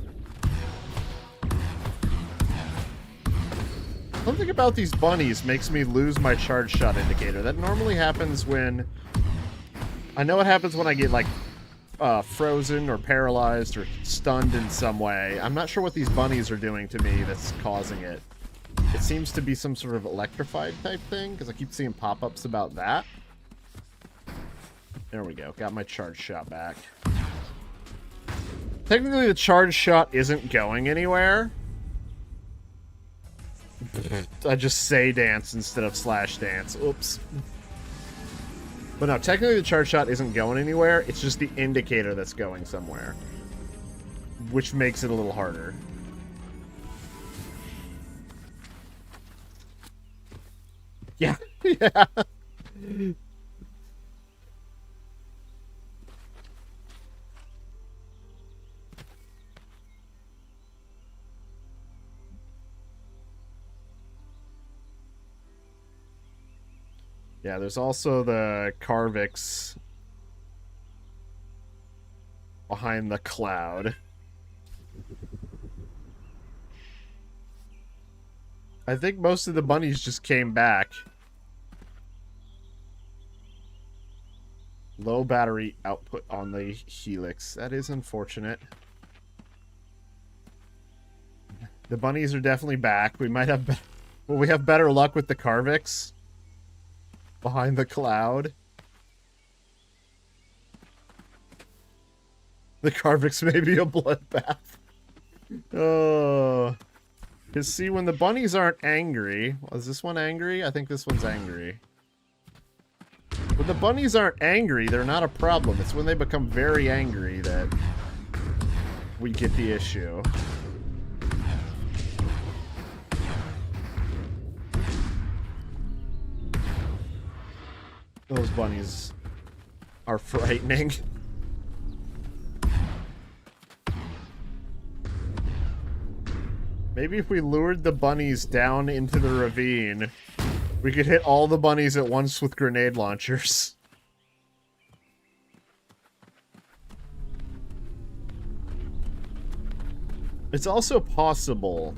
Something about these bunnies makes me lose my charge shot indicator. That normally happens when... I know it happens when I get, like, frozen or paralyzed or stunned in some way. I'm not sure what these bunnies are doing to me that's causing it. It seems to be some sort of electrified type thing, because I keep seeing pop-ups about that. There we go. Got my charge shot back. Technically, the charge shot isn't going anywhere. I just say dance instead of slash dance. Oops. But no, technically the charge shot isn't going anywhere. It's just the indicator that's going somewhere. Which makes it a little harder. Yeah. Yeah. Yeah, there's also the Carvix behind the cloud. I think most of the bunnies just came back. Low battery output on the Helix. That is unfortunate. The bunnies are definitely back. We might have... Will we have better luck with the Carvix? Behind the cloud? The Carvix may be a bloodbath. Oh... Because, see, when the bunnies aren't angry... Was this one angry? I think this one's angry. When the bunnies aren't angry, they're not a problem. It's when they become very angry that we get the issue. Those bunnies are frightening. Maybe if we lured the bunnies down into the ravine, we could hit all the bunnies at once with grenade launchers. It's also possible.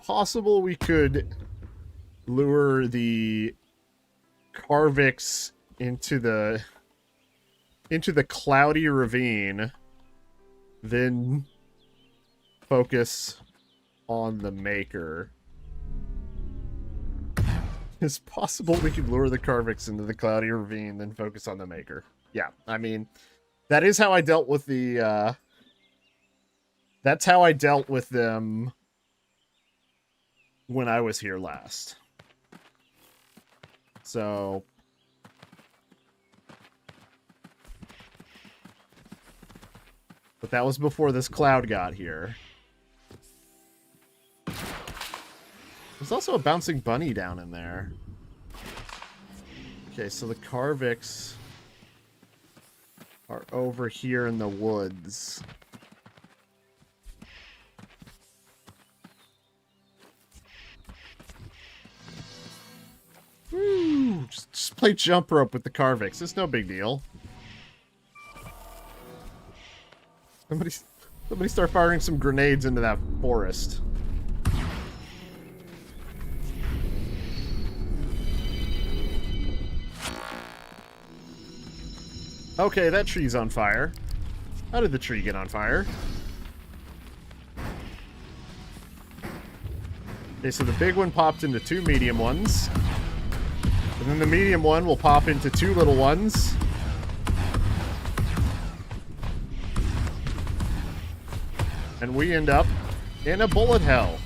We could lure the Carvix into the cloudy ravine, then focus on the Maker. It's possible we could lure the Carvix into the cloudy ravine, then focus on the Maker. Yeah, I mean, that is how I dealt with the, that's how I dealt with them when I was here last. So... But that was before this cloud got here. There's also a bouncing bunny down in there. Okay, so the Carvix are over here in the woods. Woo! Just play jump rope with the Carvix. It's no big deal. Somebody start firing some grenades into that forest. Okay, that tree's on fire. How did the tree get on fire? Okay, so the big one popped into 2 medium ones. And then the medium one will pop into 2 little ones. And we end up in a bullet hell.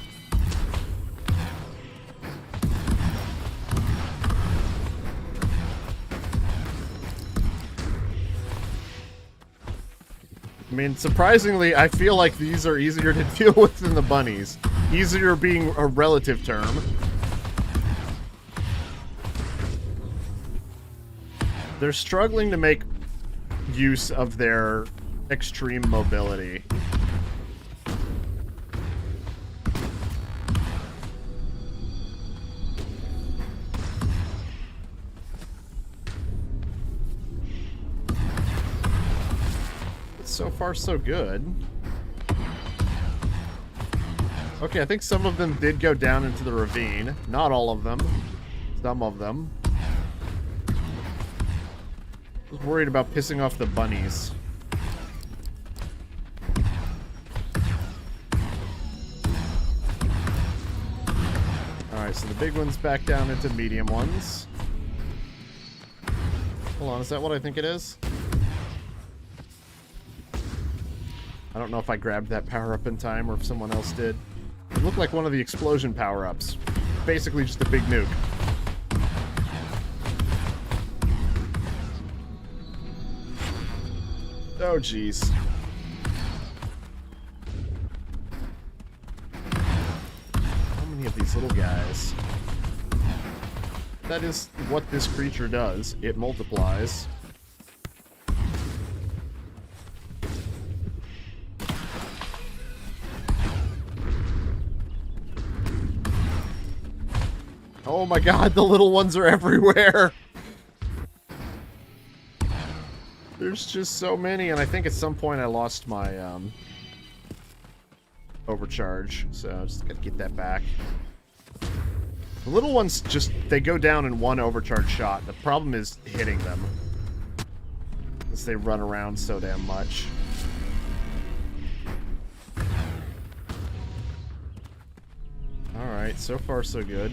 I mean, surprisingly, I feel like these are easier to deal with than the bunnies. Easier being a relative term. They're struggling to make use of their extreme mobility. So far, so good. Okay, I think some of them did go down into the ravine. Not all of them. Some of them. I was worried about pissing off the bunnies. Alright, so the big one's back down into medium ones. Hold on, is that what I think it is? I don't know if I grabbed that power-up in time or if someone else did. It looked like one of the explosion power-ups. Basically just a big nuke. Oh, jeez. How many of these little guys? That is what this creature does. It multiplies. Oh my god, the little ones are everywhere! There's just so many, and I think at some point I lost my, overcharge, so I just gotta get that back. The little ones just, they go down in one overcharge shot. The problem is hitting them, because they run around so damn much. Alright, so far so good.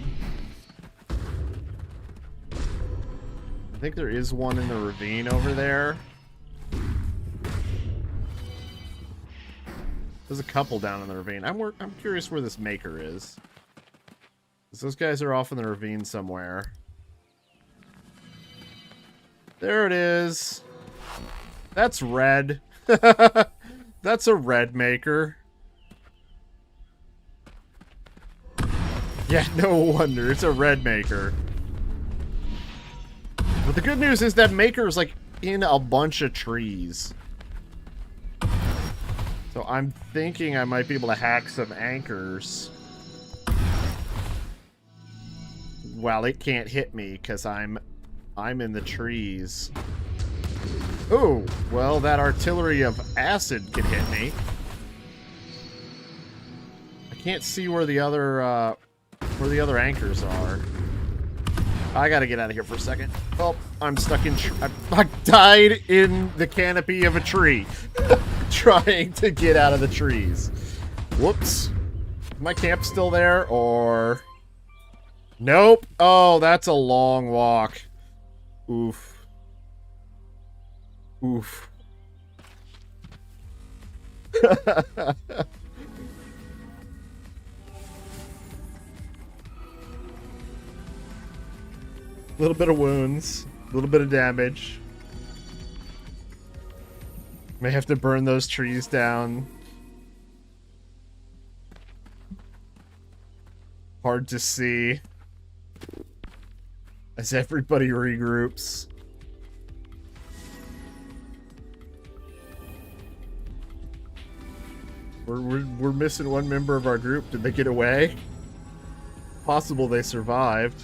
I think there is one in the ravine over there. There's a couple down in the ravine. I'm curious where this maker is. Because those guys are off in the ravine somewhere. There it is. That's red. That's a red maker. Yeah, no wonder. It's a red maker. But the good news is that maker is, like, in a bunch of trees. So I'm thinking I might be able to hack some anchors. Well, it can't hit me, because I'm in the trees. Oh, well, that artillery of acid can hit me. I can't see where the other anchors are. I gotta get out of here for a second. Oh, I'm stuck in... I died in the canopy of a tree. Trying to get out of the trees. Whoops. Is my camp still there, or... Nope. Oh, that's a long walk. Oof. Oof. A little bit of wounds, a little bit of damage. May have to burn those trees down. Hard to see as everybody regroups. We're missing one member of our group. Did they get away? Possible they survived.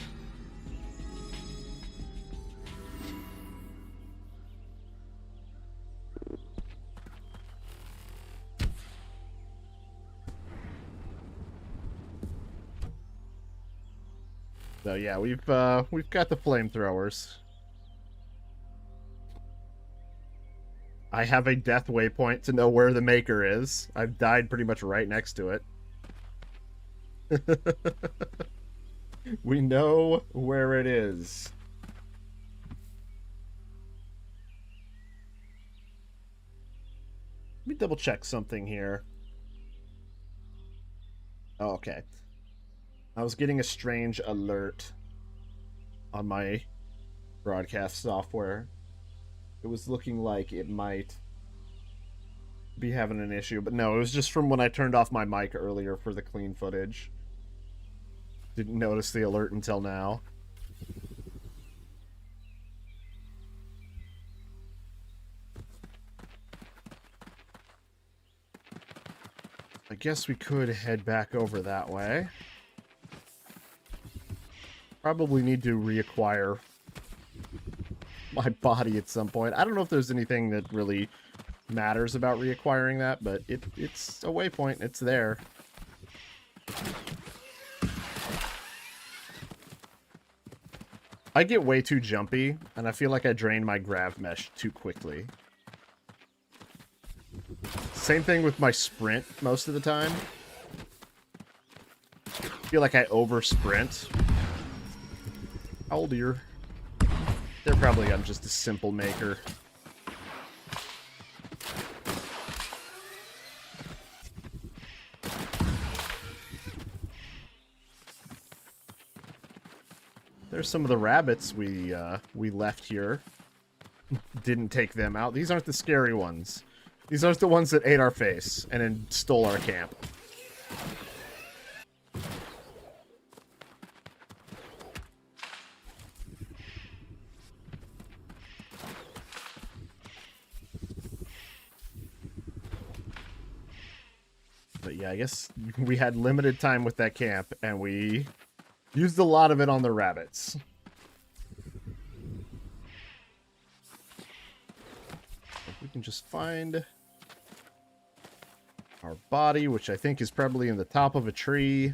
So yeah, we've got the flamethrowers. I have a death waypoint to know where the maker is. I've died pretty much right next to it. We know where it is. Let me double check something here. Oh, okay. I was getting a strange alert on my broadcast software. It was looking like it might be having an issue, but no, it was just from when I turned off my mic earlier for the clean footage. Didn't notice the alert until now. I guess we could head back over that way. Probably need to reacquire my body at some point. I don't know if there's anything that really matters about reacquiring that, but it's a waypoint. It's there. I get way too jumpy, and I feel like I drain my grav mesh too quickly. Same thing with my sprint most of the time. I feel like I over sprint. How old are you? They're probably, I'm just a simple maker. There's some of the rabbits we left here. Didn't take them out. These aren't the scary ones. These aren't the ones that ate our face and then stole our camp. But yeah, I guess we had limited time with that camp, and we Used a lot of it on the rabbits. If we can just find our body, which I think is probably in the top of a tree.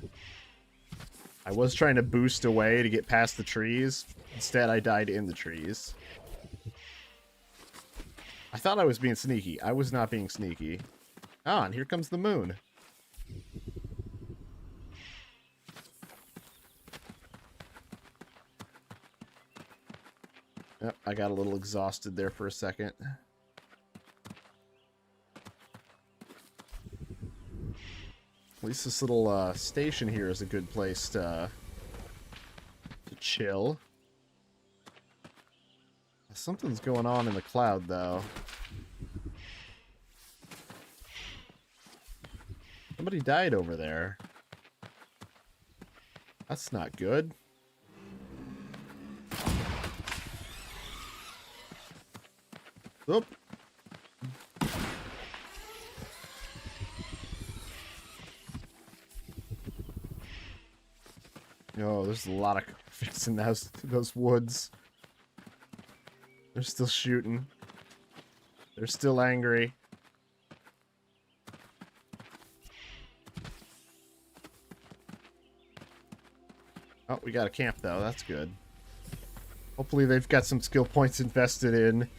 I was trying to boost away to get past the trees. Instead, I died in the trees. I thought I was being sneaky. I was not being sneaky. Ah, and here comes the moon. Yep, I got a little exhausted there for a second. At least this little station here is a good place to chill. Something's going on in the cloud, though. Somebody died over there. That's not good. Oop. Oh, there's a lot of convicts in those woods. They're still shooting. They're still angry. Oh, we got a camp, though. That's good. Hopefully they've got some skill points invested in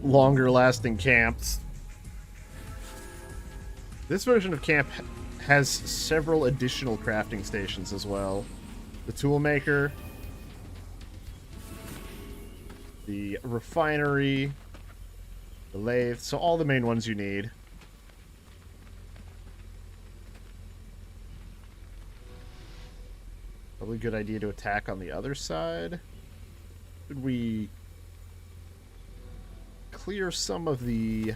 longer-lasting camps. This version of camp has several additional crafting stations as well. The toolmaker, the refinery, the lathe, so all the main ones you need. Probably a good idea to attack on the other side. Should we clear some of the...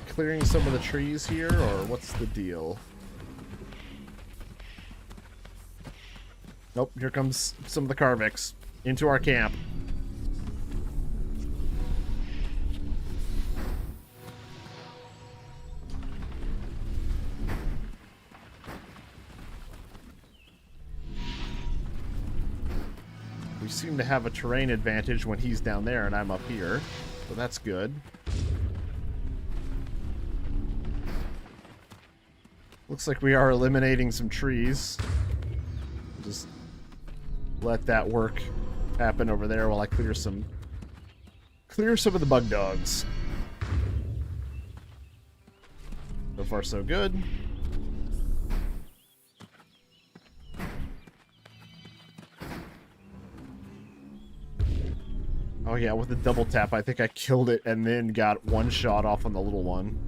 clearing some of the trees here, or what's the deal? Nope, here comes some of the Karvix into our camp. We seem to have a terrain advantage when he's down there and I'm up here, so that's good. Looks like we are eliminating some trees. Just let that work happen over there while I clear some of the bug dogs. So far, so good. Oh yeah, with the double tap, I think I killed it and then got one shot off on the little one.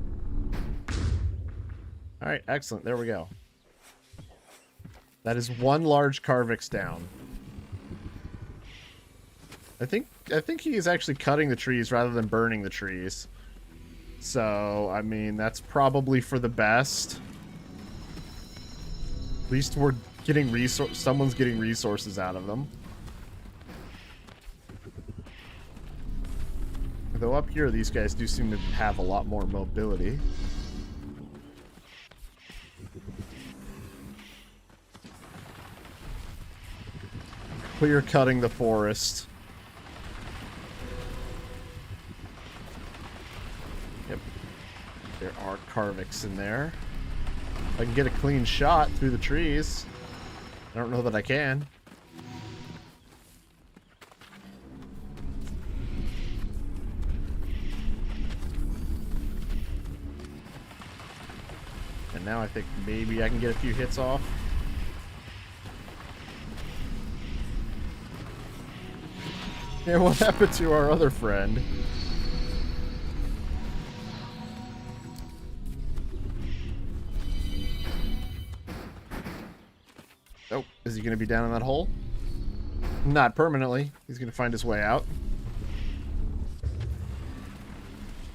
Alright, excellent. There we go. That is one large Karvix down. I think he is actually cutting the trees rather than burning the trees. So, I mean, that's probably for the best. At least we're getting someone's getting resources out of them. Though up here, these guys do seem to have a lot more mobility. Clear cutting the forest. Yep. There are Karvix in there. If I can get a clean shot through the trees. I don't know that I can. And now I think maybe I can get a few hits off. And what happened to our other friend? Oh, is he going to be down in that hole? Not permanently. He's going to find his way out.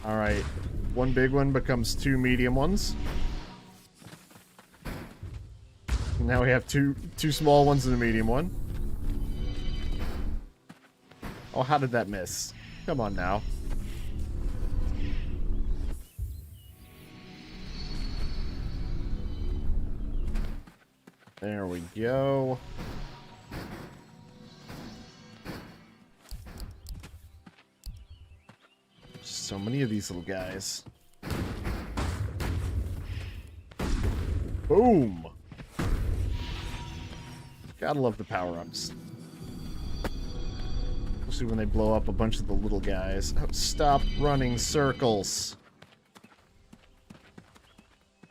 Alright. One big one becomes two medium ones. Now we have two small ones and a medium one. Oh, how did that miss? Come on now. There we go. So many of these little guys. Boom! Gotta love the power-ups. Especially when they blow up a bunch of the little guys. Oh, stop running circles.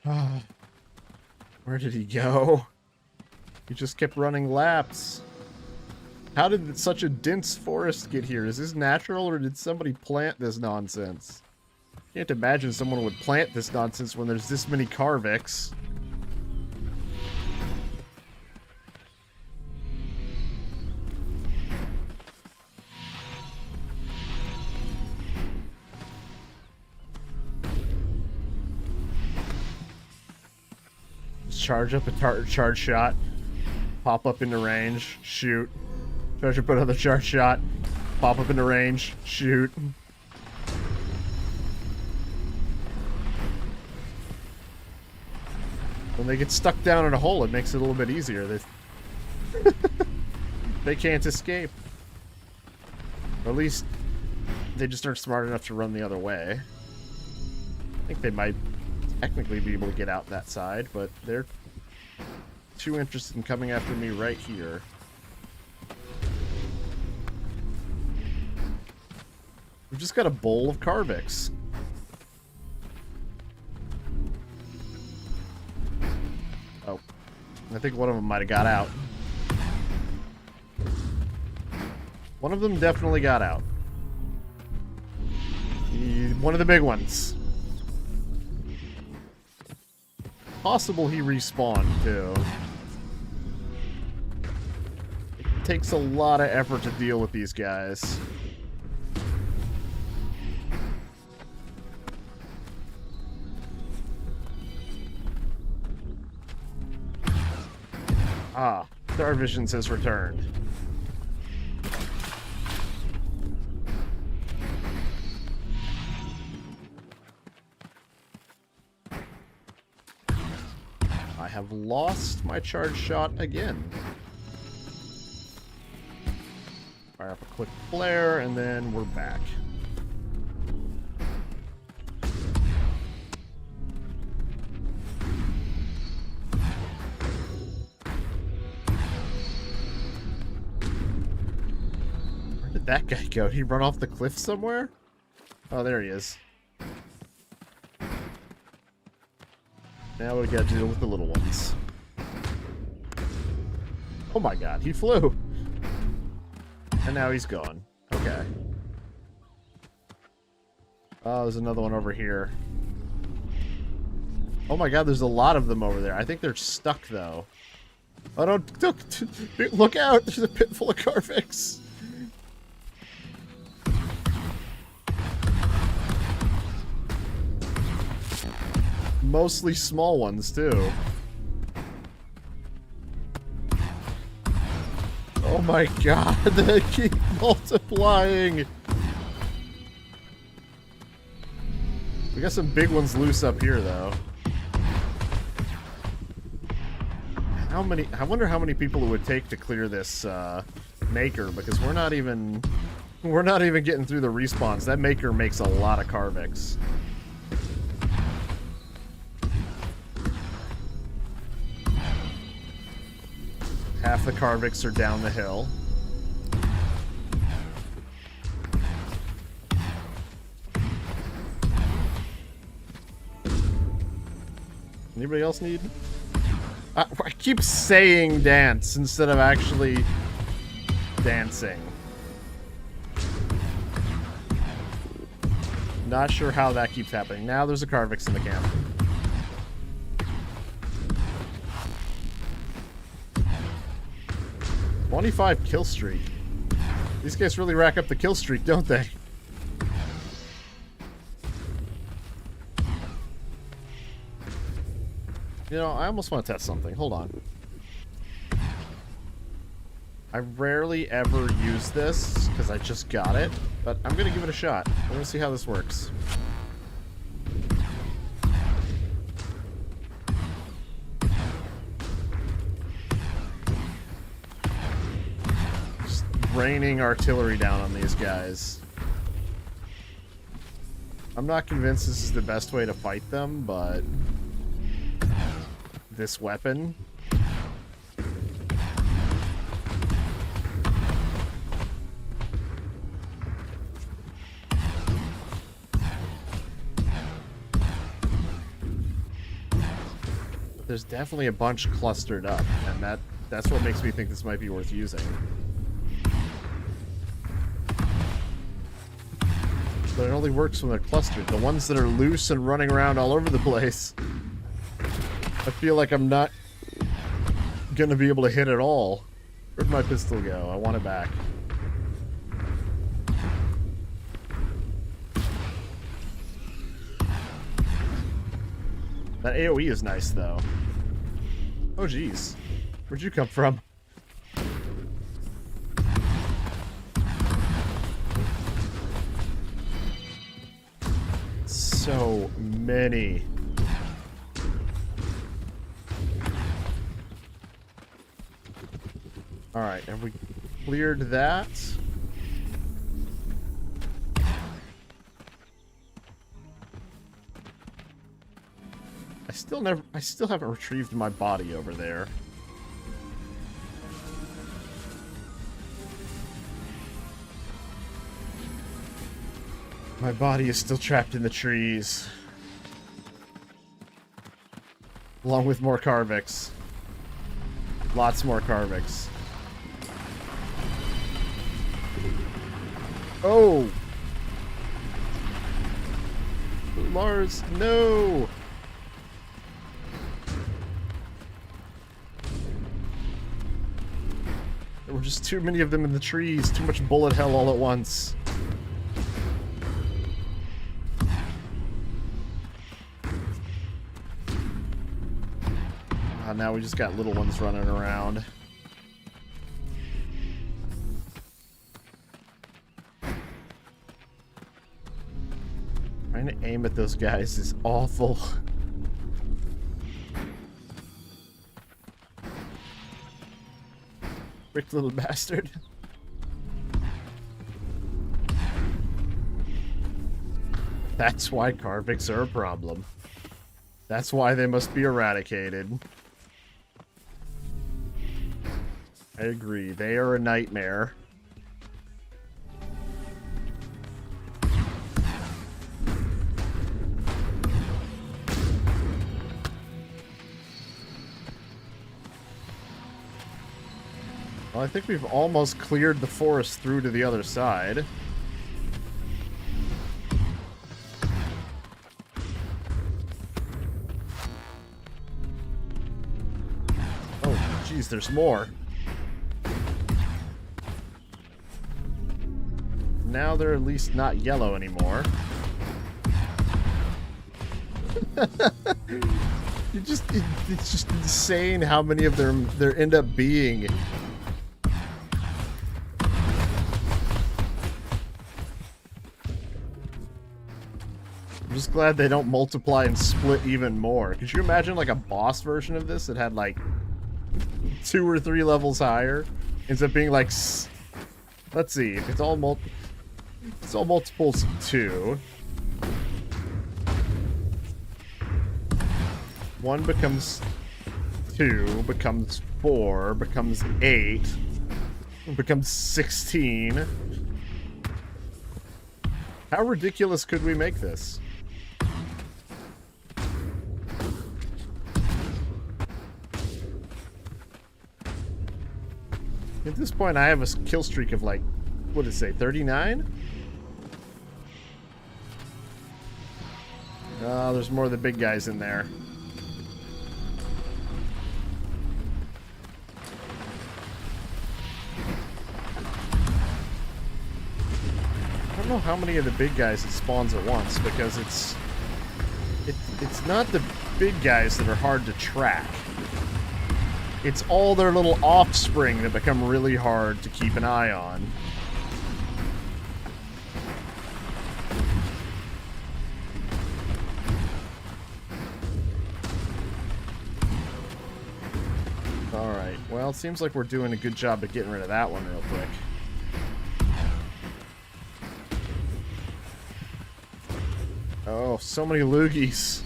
Where did he go? He just kept running laps. How did such a dense forest get here? Is this natural or did somebody plant this nonsense? Can't imagine someone would plant this nonsense when there's this many Carvix. Charge up a charge shot, pop up into range, shoot. Charge up another charge shot, pop up into range, shoot. When they get stuck down in a hole, it makes it a little bit easier. They can't escape. Or at least they just aren't smart enough to run the other way. I think they might technically be able to get out that side, but they're too interested in coming after me right here. We've just got a bowl of Carvix. Oh, I think one of them might have got out. One of them definitely got out. One of the big ones. Possible he respawned, too. It takes a lot of effort to deal with these guys. Ah, Starvisions has returned. I have lost my charge shot again. Fire up a quick flare, and then we're back. Where did that guy go? Did he run off the cliff somewhere? Oh, there he is. Now we gotta deal with the little ones. Oh my god, he flew! And now he's gone. Okay. Oh, there's another one over here. Oh my god, there's a lot of them over there. I think they're stuck, though. Oh, no, look out! There's a pit full of Carvix! Mostly small ones, too. Oh my god, they keep multiplying! We got some big ones loose up here, though. How many... I wonder how many people it would take to clear this, maker, because we're not even getting through the respawns. That maker makes a lot of Carvix. Half the Carvix are down the hill. Anybody else need? I keep saying dance instead of actually dancing. Not sure how that keeps happening. Now there's a Carvix in the camp. .25 kill streak. These guys really rack up the kill streak, don't they? You know, I almost want to test something. Hold on. I rarely ever use this because I just got it, but I'm going to give it a shot. I'm going to see how this works. raining artillery down on these guys. I'm not convinced this is the best way to fight them, but this weapon. There's definitely a bunch clustered up, and that's what makes me think this might be worth using. But it only works when they're clustered. The ones that are loose and running around all over the place, I feel like I'm not gonna be able to hit at all. Where'd my pistol go? I want it back. That AoE is nice, though. Oh, jeez. Where'd you come from? So many. Alright, have we cleared that? I still haven't retrieved my body over there. My body is still trapped in the trees. Along with more Carvix. Lots more Carvix. Oh! Lars, no! There were just too many of them in the trees. Too much bullet hell all at once. Now we just got little ones running around. Trying to aim at those guys is awful. Rick, little bastard. That's why Carvix are a problem. That's why they must be eradicated. I agree. They are a nightmare. Well, I think we've almost cleared the forest through to the other side. Oh, jeez, there's more. Now they're at least not yellow anymore. It's just insane how many of them there end up being. I'm just glad they don't multiply and split even more. Could you imagine like a boss version of this that had like 2 or 3 levels higher? Ends up being like, let's see, if it's all multiples of 2. 1 becomes 2, becomes 4, becomes 8, becomes 16. How ridiculous could we make this? At this point, I have a kill streak of like, what did it say, 39? Oh, there's more of the big guys in there. I don't know how many of the big guys it spawns at once, because it's not the big guys that are hard to track. It's all their little offspring that become really hard to keep an eye on. Alright, well, it seems like we're doing a good job of getting rid of that one real quick. so many loogies.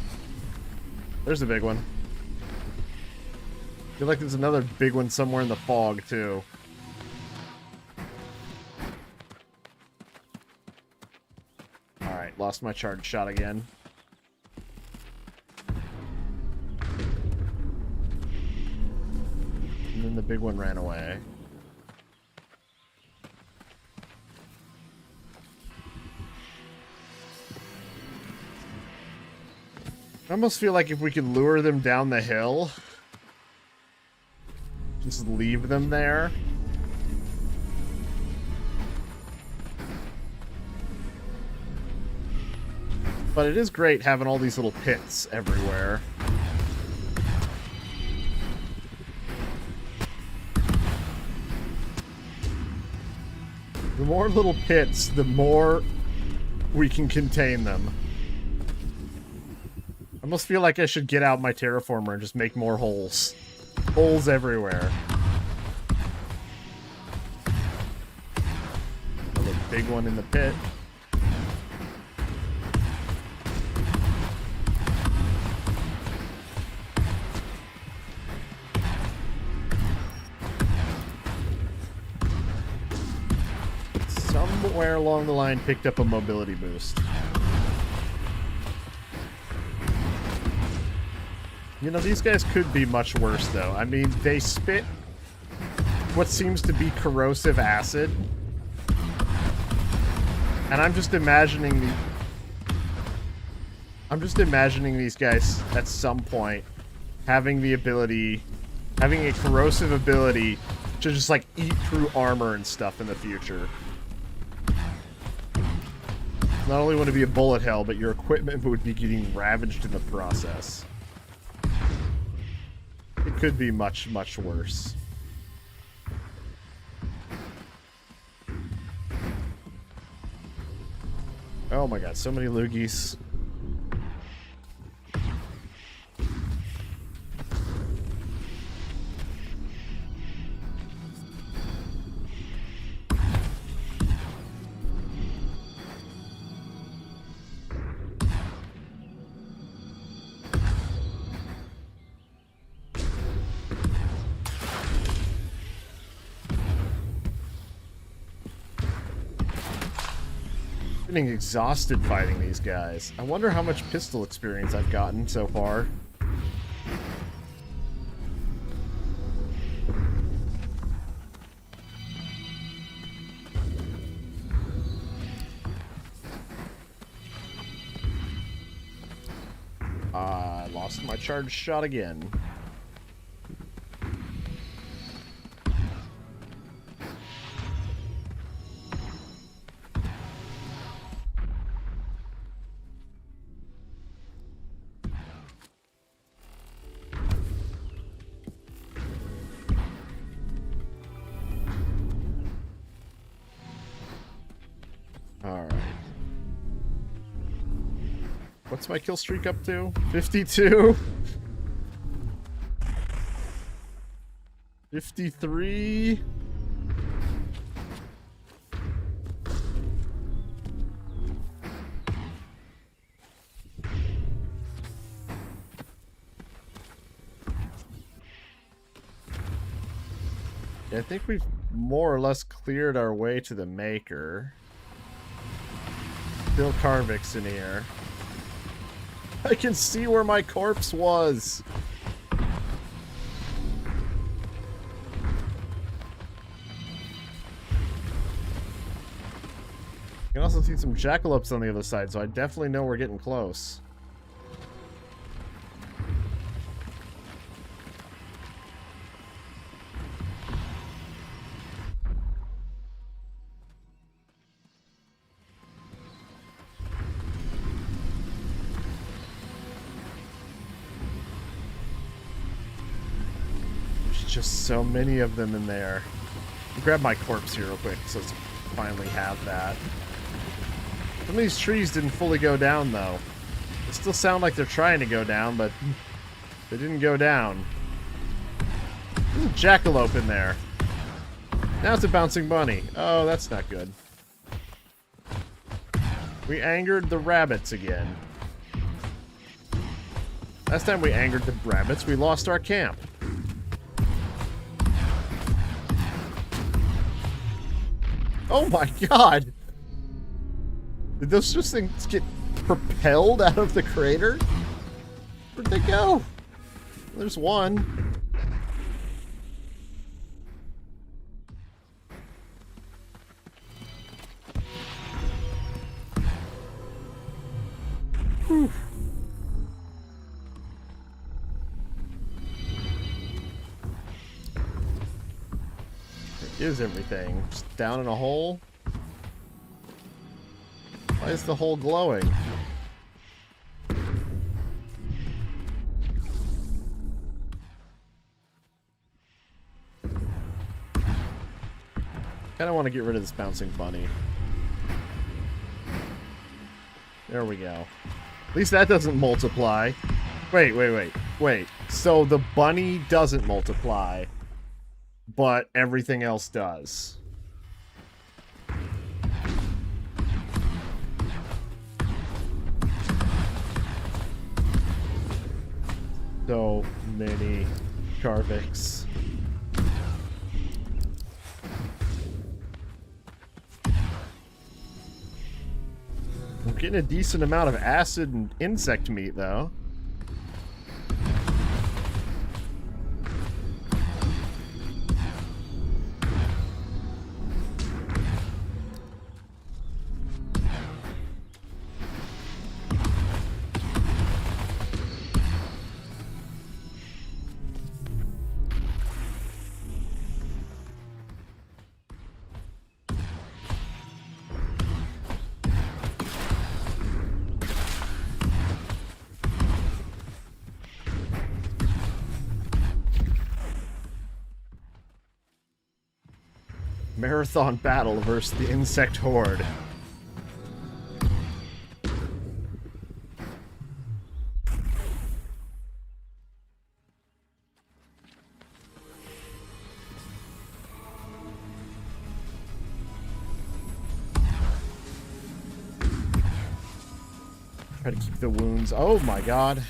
There's a big one. I feel like there's another big one somewhere in the fog, too. Alright, lost my charge shot again. And then the big one ran away. I almost feel like if we could lure them down the hill, just leave them there. But it is great having all these little pits everywhere. The more little pits, the more we can contain them. I almost feel like I should get out my terraformer and just make more holes. Holes everywhere. Another big one in the pit. Somewhere along the line picked up a mobility boost. You know, these guys could be much worse, though. I mean, they spit what seems to be corrosive acid. And I'm just imagining these guys at some point having the ability, having a corrosive ability to just, like, eat through armor and stuff in the future. Not only would it be a bullet hell, but your equipment would be getting ravaged in the process. It could be much, much worse. Oh my god, so many loogies. Getting exhausted fighting these guys. I wonder how much pistol experience I've gotten so far. I lost my charge shot again. What's my kill streak up to? 52? 53? Yeah, I think we've more or less cleared our way to the Maker. Bill Carvick's in here. I can see where my corpse was. You can also see some jackalopes on the other side, so I definitely know we're getting close. Just so many of them in there. I'll grab my corpse here real quick so let's finally have that. Some of these trees didn't fully go down though. They still sound like they're trying to go down, but they didn't go down. There's a jackalope in there. Now it's a bouncing bunny. Oh, that's not good. We angered the rabbits again. Last time we angered the rabbits, we lost our camp. Oh my god! Did those just things get propelled out of the crater? Where'd they go? There's one. Whew. There is everything. Just down in a hole? Why is the hole glowing? Kinda want to get rid of this bouncing bunny. There we go. At least that doesn't multiply. Wait. So the bunny doesn't multiply, but everything else does. So many Carvix. I'm getting a decent amount of acid and insect meat, though. Marathon battle versus the insect horde. Try to keep the wounds. Oh my god.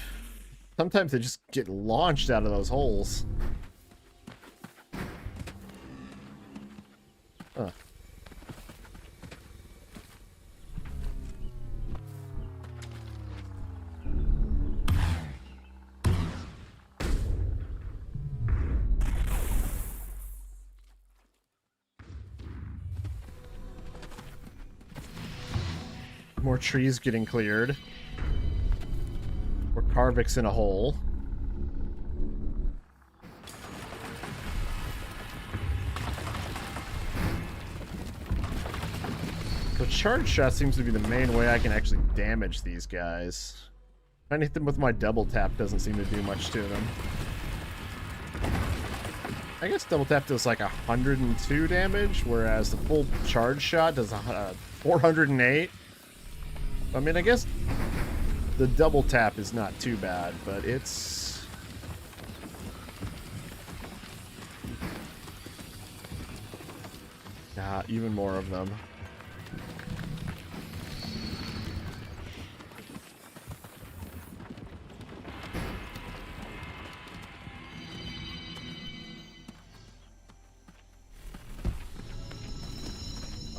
Sometimes they just get launched out of those holes. Huh. More trees getting cleared. More Carvix in a hole. The charge shot seems to be the main way I can actually damage these guys. Trying to hit them with my double tap doesn't seem to do much to them. I guess double tap does like 102 damage, whereas the full charge shot does 408. I mean, I guess the double tap is not too bad, but it's... Nah, even more of them.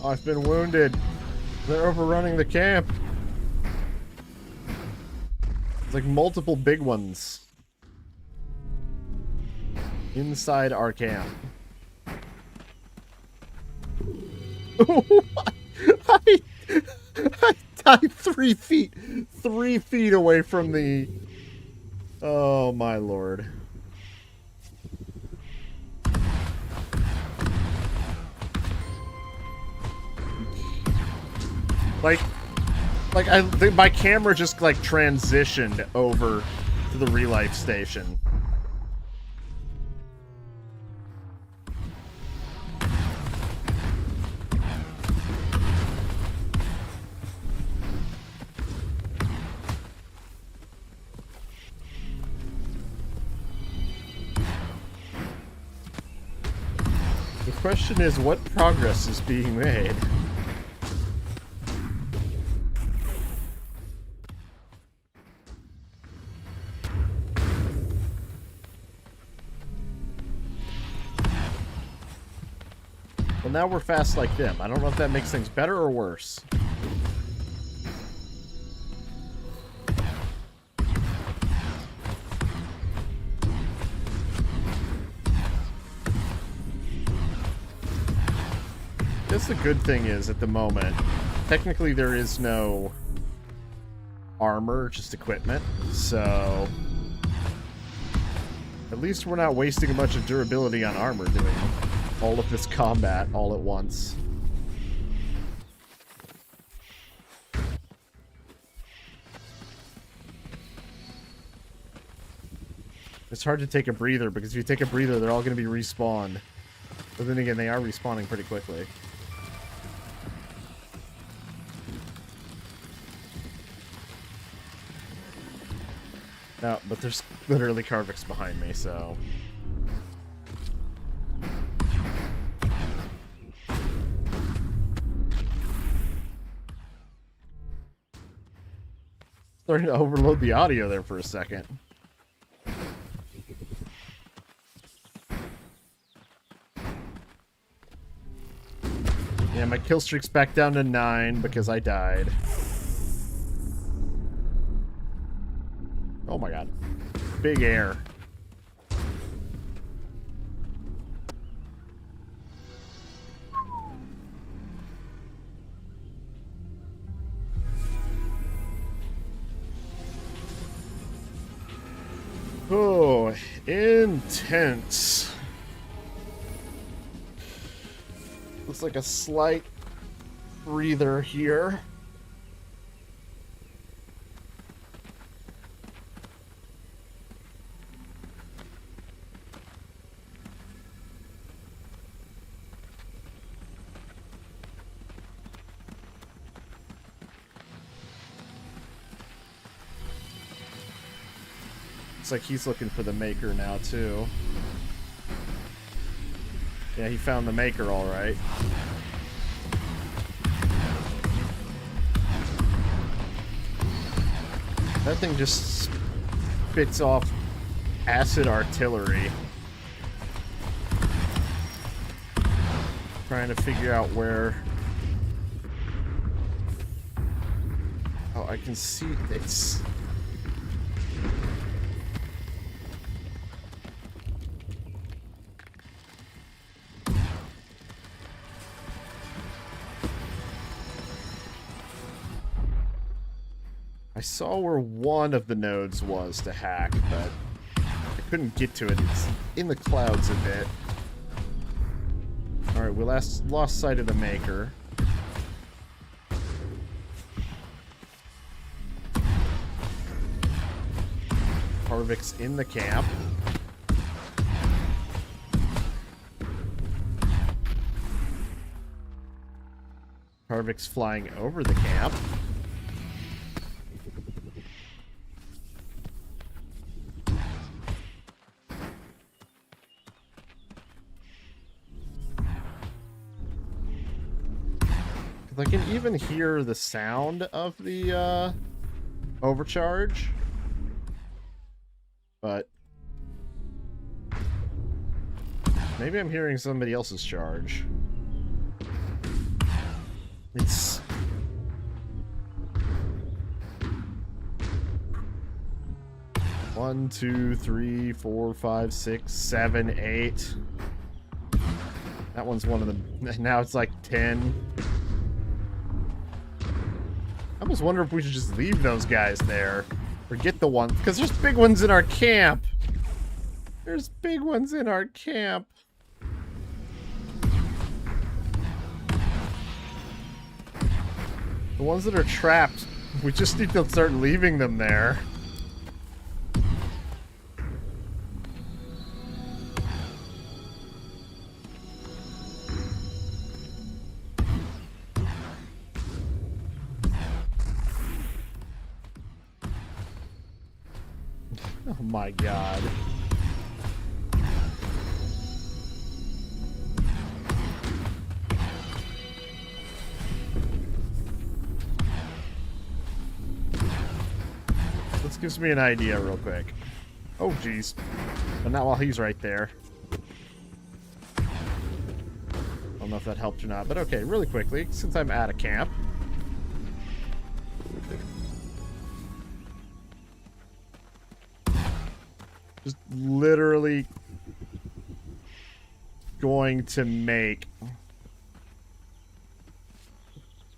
Oh, I've been wounded. They're overrunning the camp. It's like multiple big ones inside our camp. I died 3 feet. 3 feet away from the... Oh, my lord. My camera just like transitioned over to the relife station. The question is, what progress is being made? Well, now we're fast like them. I don't know if that makes things better or worse. I guess the good thing is, at the moment, technically there is no armor, just equipment, so at least we're not wasting a bunch of durability on armor doing all of this combat all at once. It's hard to take a breather, because if you take a breather, they're all going to be respawned. But then again, they are respawning pretty quickly. No, but there's literally Karvix behind me, so... Starting to overload the audio there for a second. Yeah, my kill streak's back down to 9 because I died. Oh my god. Big air. Oh, intense. Looks like a slight breather here. Looks like he's looking for the Maker now, too. Yeah, he found the Maker, all right. That thing just spits off acid artillery. Trying to figure out where... Oh, I can see it's... I saw where one of the nodes was to hack, but I couldn't get to it. It's in the clouds a bit. Alright, we lost sight of the Maker. Karvix in the camp. Karvix flying over the camp. I can even hear the sound of the overcharge, but maybe I'm hearing somebody else's charge. It's... One, two, three, four, five, six, 7, 8. That one's one of them. Now it's like 10. I almost wonder if we should just leave those guys there. Or get the ones. Because there's big ones in our camp. There's big ones in our camp. The ones that are trapped, we just need to start leaving them there. Oh my god. This gives me an idea real quick. Oh jeez. But not while he's right there. Well, don't know if that helped or not, but okay, really quickly, since I'm at a camp. Just literally going to make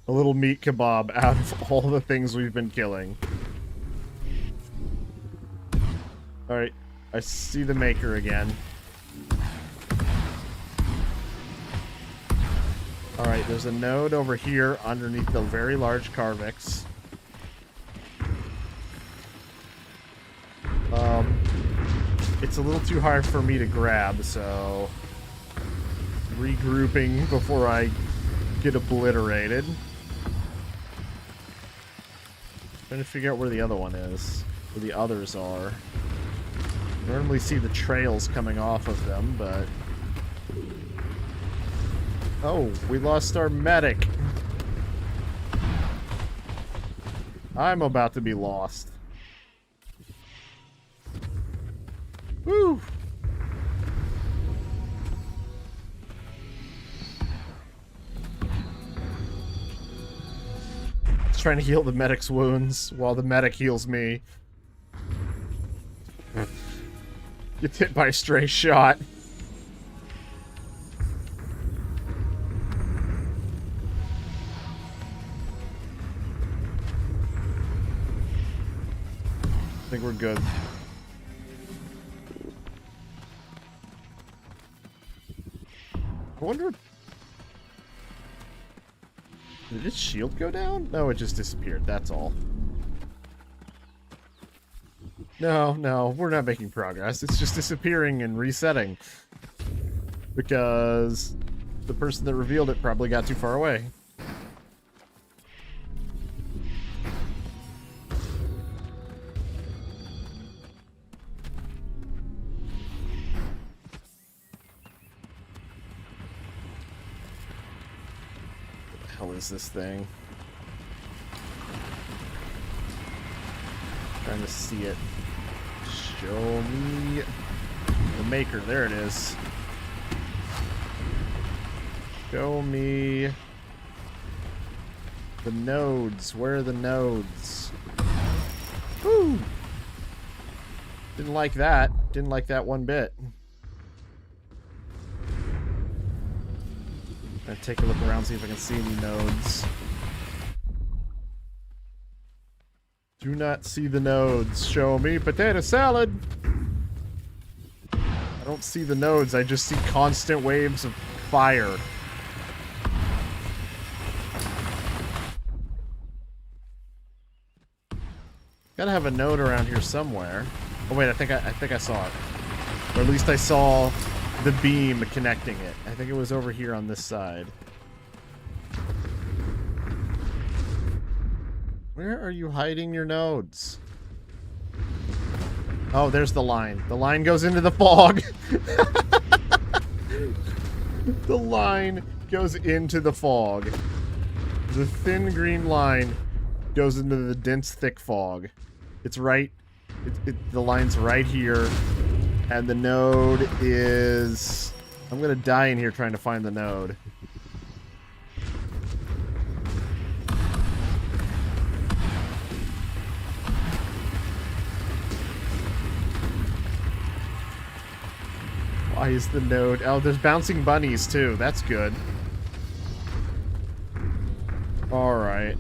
a little meat kebab out of all the things we've been killing. Alright, I see the maker again. Alright, there's a node over here underneath the very large Carvix. It's a little too hard for me to grab, so regrouping before I get obliterated. Trying to figure out where the other one is, where the others are. Normally see the trails coming off of them, but... Oh, we lost our medic. I'm about to be lost. Woo! Just trying to heal the medic's wounds while the medic heals me. Gets hit by a stray shot. I think we're good. I wonder... Did its shield go down? No, it just disappeared, that's all. No, we're not making progress. It's just disappearing and resetting. Because the person that revealed it probably got too far away. What the hell is this thing? Trying to see it. Show me the maker. There it is. Show me the nodes. Where are the nodes? Woo! Didn't like that. Didn't like that one bit. Gonna take a look around, see if I can see any nodes. Do not see the nodes. Show me potato salad. I don't see the nodes. I just see constant waves of fire. Gotta have a node around here somewhere. Oh wait, I think I saw it. Or at least I saw the beam connecting it. I think it was over here on this side. Where are you hiding your nodes? Oh, there's the line. The line goes into the fog. The line goes into the fog. The thin green line goes into the dense, thick fog. It's right... the line's right here. And the node is... I'm gonna die in here trying to find the node. Why is the node... Oh, there's bouncing bunnies, too. That's good. Alright.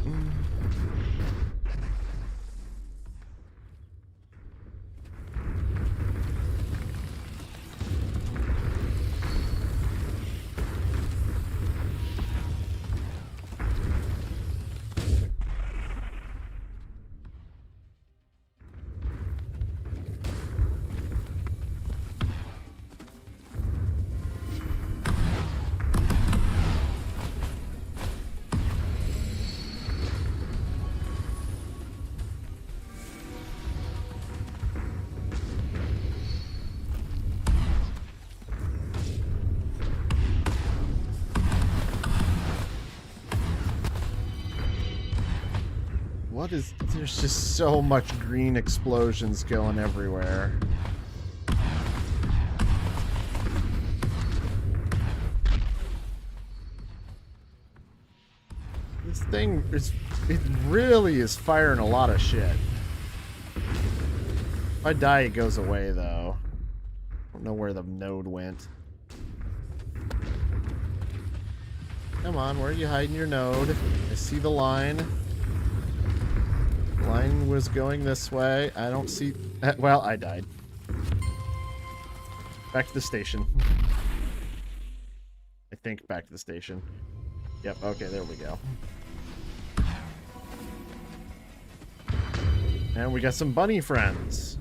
What is... There's just so much green explosions going everywhere. thing is... It really is firing a lot of shit. If I die, it goes away, though. I don't know where the node went. Come on, where are you hiding your node? I see the line. The line was going this way. I don't see... Well, I died. Back to the station. I think back to the station. Yep, okay, there we go. And we got some bunny friends.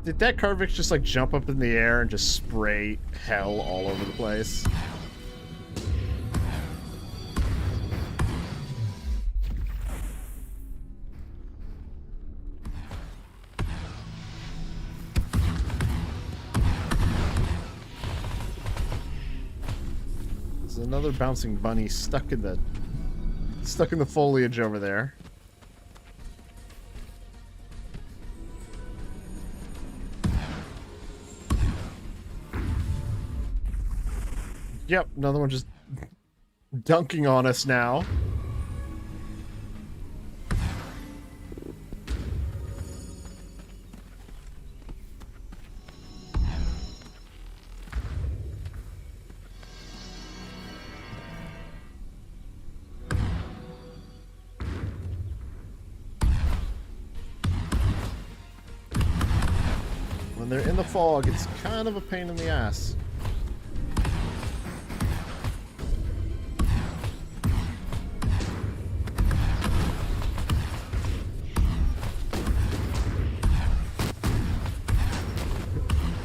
Did that Carvix just like jump up in the air and just spray hell all over the place? There's another bouncing bunny stuck in the foliage over there. Yep, another one just dunking on us now. When they're in the fog, it's kind of a pain in the ass.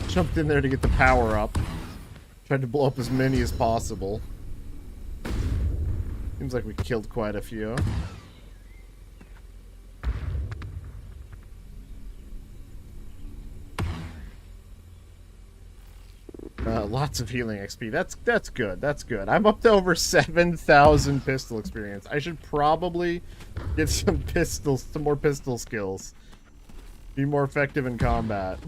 Jumped in there to get the power up. Tried to blow up as many as possible. Seems like we killed quite a few. Lots of healing XP. That's good. That's good. I'm up to over 7,000 pistol experience. I should probably get some more pistol skills. Be more effective in combat.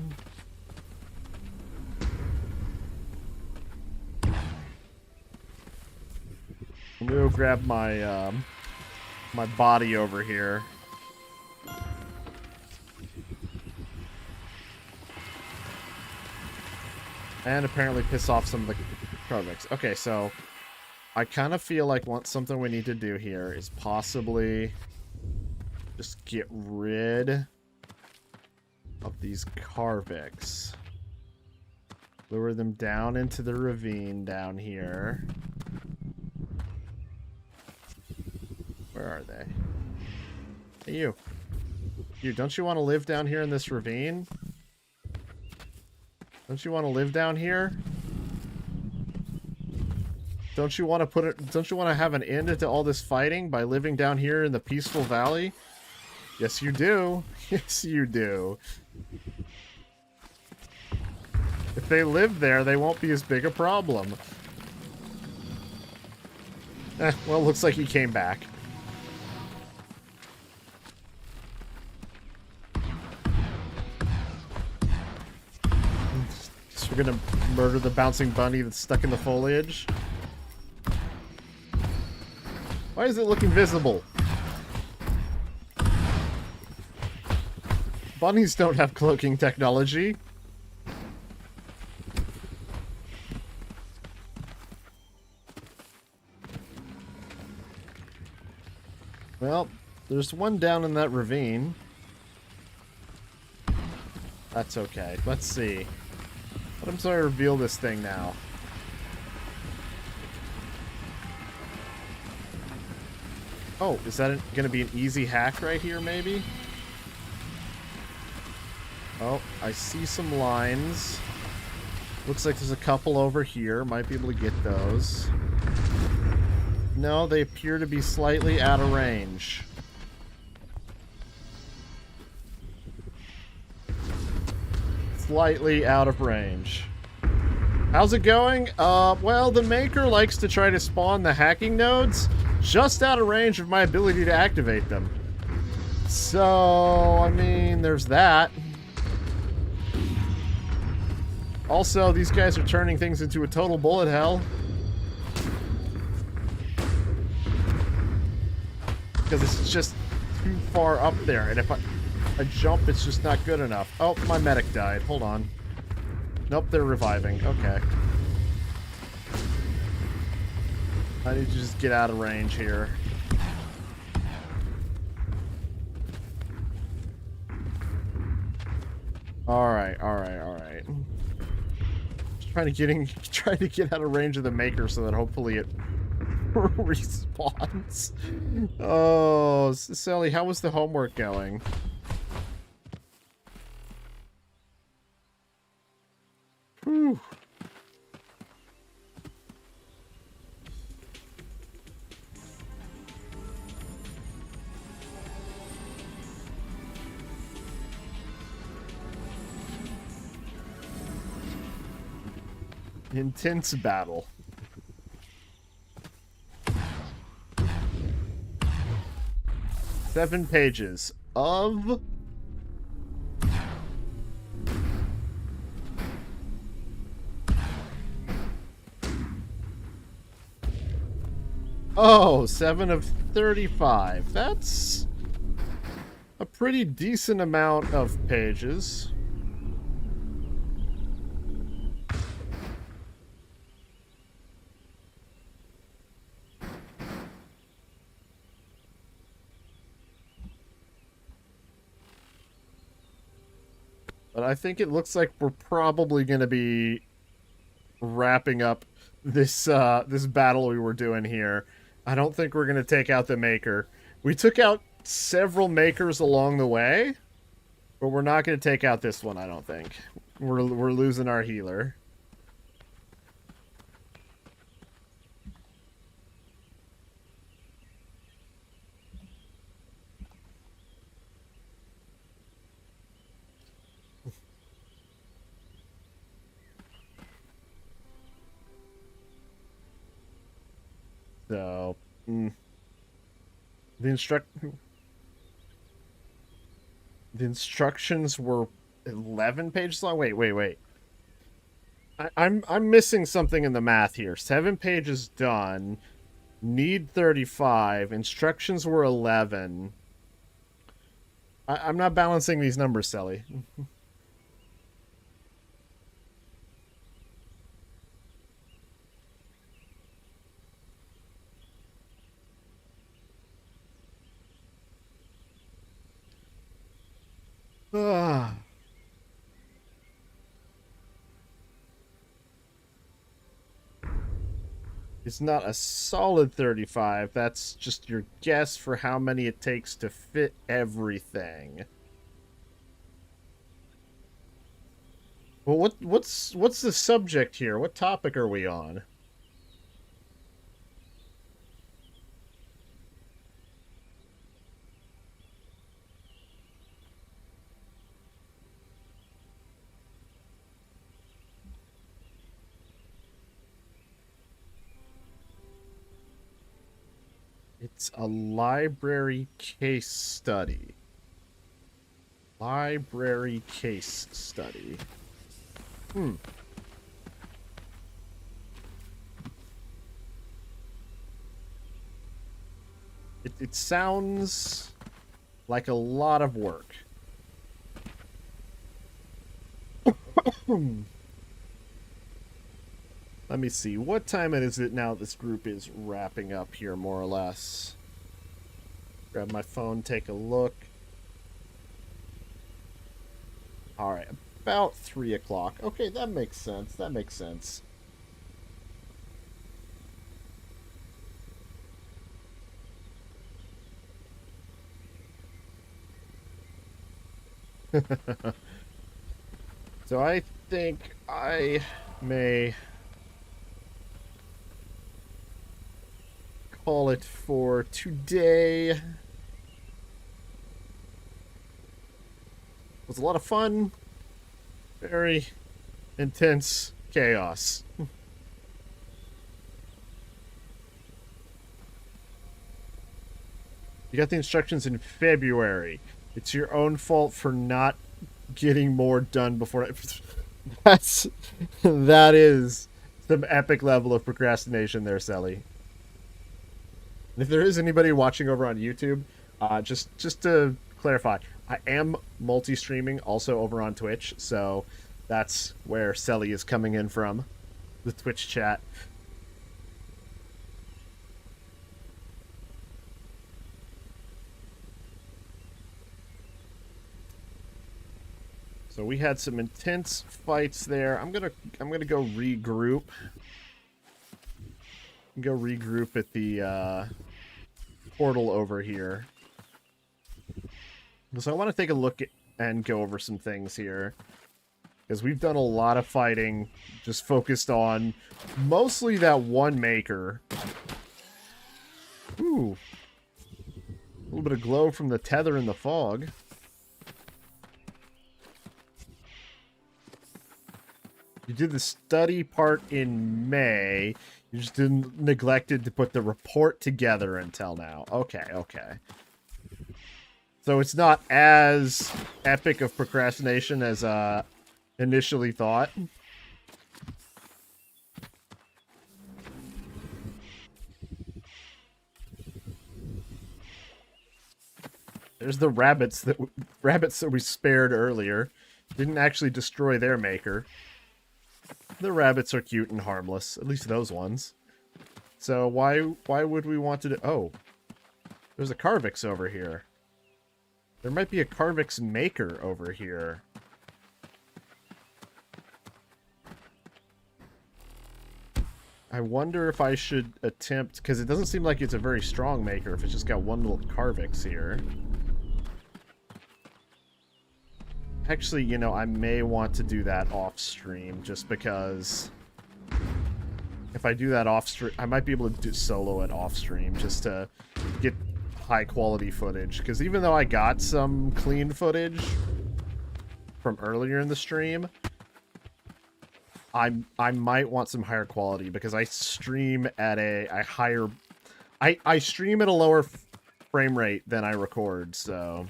I'm gonna go grab my my body over here. And apparently piss off some of the Carvix. Okay, so I kind of feel like something we need to do here is possibly just get rid of these Carvix. Lure them down into the ravine down here. Where are they? Hey, you. You, don't you want to live down here in this ravine? Don't you want to live down here? Don't you want to have an end to all this fighting by living down here in the peaceful valley? Yes, you do. Yes, you do. If they live there, they won't be as big a problem. Well, looks like he came back. So we're gonna murder the bouncing bunny that's stuck in the foliage. Why is it look invisible? Bunnies don't have cloaking technology. Well, there's one down in that ravine. That's okay. Let's see. What happens when I reveal this thing now? Oh, is that going to be an easy hack right here, maybe? Oh, I see some lines. Looks like there's a couple over here. Might be able to get those. No, they appear to be slightly out of range. Slightly out of range. How's it going? Well, the Maker likes to try to spawn the hacking nodes just out of range of my ability to activate them. So, I mean, there's that. Also, these guys are turning things into a total bullet hell. Because it's just too far up there, and if I jump, it's just not good enough. Oh, my medic died. Hold on. Nope, they're reviving. Okay. I need to just get out of range here. Alright. Just trying to get out of range of the Maker so that hopefully it respawns. Oh, Sally, how was the homework going? Whew. Intense battle. Seven pages of oh, 7 of 35. That's a pretty decent amount of pages. But I think it looks like we're probably going to be wrapping up this this battle we were doing here. I don't think we're going to take out the Maker. We took out several Makers along the way, but we're not going to take out this one, I don't think. We're losing our healer. So, the instructions were 11 pages long. Wait. I'm missing something in the math here. 7 pages done. Need 35. Instructions were 11. I'm not balancing these numbers, Sally. Ah. It's not a solid 35. That's just your guess for how many it takes to fit everything. Well, what's the subject here? What topic are we on? It's a library case study. Library case study. It sounds like a lot of work. Let me see. What time is it now this group is wrapping up here, more or less? Grab my phone, take a look. Alright, about 3 o'clock. Okay, that makes sense. That makes sense. So I think I may call it for today. It was a lot of fun. Very intense chaos. You got the instructions in February. It's your own fault for not getting more done before. That's that is some epic level of procrastination there, Sally. If there is anybody watching over on YouTube, just to clarify, I am multi-streaming also over on Twitch, so that's where Selly is coming in from, the Twitch chat. So we had some intense fights there. I'm gonna go regroup. Go regroup at the portal over here. So I want to take a look at, and go over some things here. Because we've done a lot of fighting just focused on mostly that one maker. Ooh. A little bit of glow from the tether in the fog. You did the study part in May. You just neglected to put the report together until now. Okay, okay. So it's not as epic of procrastination as initially thought. There's the rabbits that we spared earlier. Didn't actually destroy their maker. The rabbits are cute and harmless, at least those ones. So why would we want to do... Oh, there's a Carvix over here. There might be a Carvix maker over here. I wonder if I should attempt... Because it doesn't seem like it's a very strong maker if it's just got one little Carvix here. Actually, you know, I may want to do that off-stream, just because... If I do that off-stream... I might be able to do solo it off-stream, just to get high-quality footage. Because even though I got some clean footage from earlier in the stream, I might want some higher quality, because I stream at a higher... I stream at a lower frame rate than I record, so...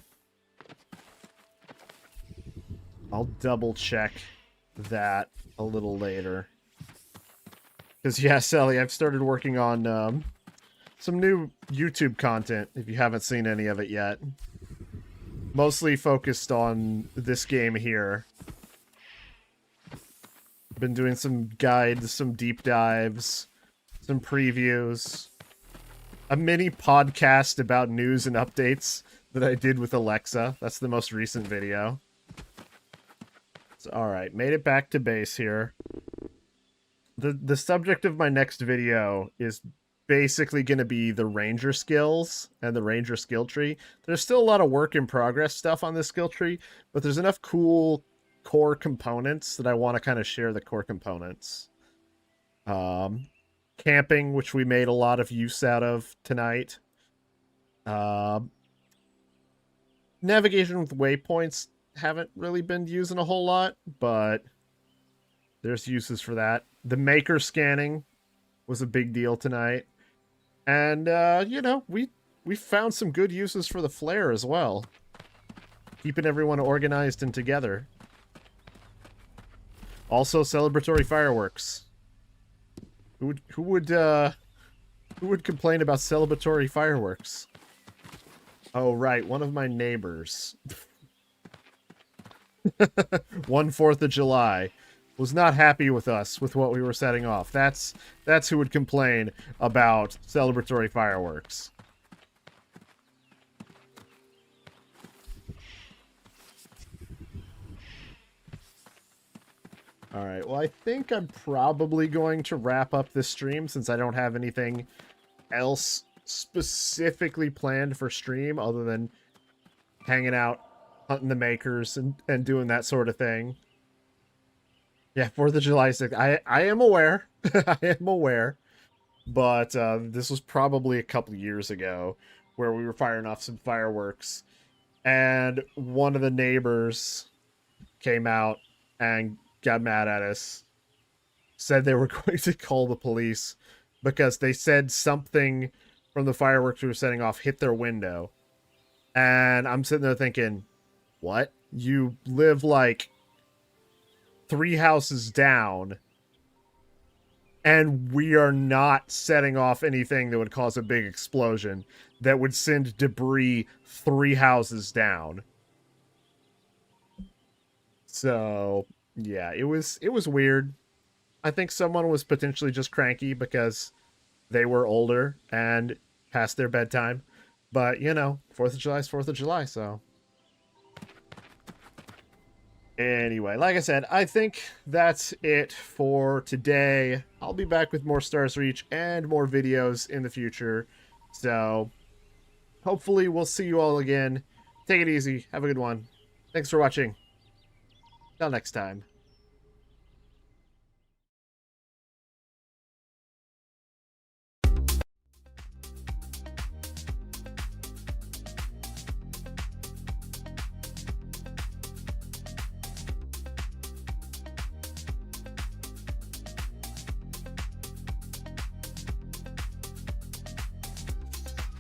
I'll double check that a little later. Because, yeah, Sally, I've started working on some new YouTube content, if you haven't seen any of it yet. Mostly focused on this game here. Been doing some guides, some deep dives, some previews. A mini podcast about news and updates that I did with Alexa. That's the most recent video. Alright, made it back to base here. The subject of my next video is basically going to be the ranger skills and the ranger skill tree. There's still a lot of work in progress stuff on this skill tree, but there's enough cool core components that I want to kind of share the core components. Camping, which we made a lot of use out of tonight. Navigation with waypoints haven't really been using a whole lot, but there's uses for that. The maker scanning was a big deal tonight. And, you know, we found some good uses for the flare as well. Keeping everyone organized and together. Also, celebratory fireworks. Who would complain about celebratory fireworks? Oh, right, one of my neighbors. 4th of July was not happy with us with what we were setting off. That's who would complain about celebratory fireworks. All right, well, I think I'm probably going to wrap up this stream since I don't have anything else specifically planned for stream other than hanging out, hunting the makers, and doing that sort of thing. Yeah, 4th of July 6th. I am aware. I am aware. But this was probably a couple years ago where we were firing off some fireworks. And one of the neighbors came out and got mad at us. Said they were going to call the police because they said something from the fireworks we were setting off hit their window. And I'm sitting there thinking, what? You live like 3 houses down, and we are not setting off anything that would cause a big explosion that would send debris 3 houses down. So, yeah, it was weird. I think someone was potentially just cranky because they were older and past their bedtime. But, 4th of July is 4th of July, so. Anyway, like I said, I think that's it for today. I'll be back with more Stars Reach and more videos in the future. So, hopefully we'll see you all again. Take it easy. Have a good one. Thanks for watching. Till next time.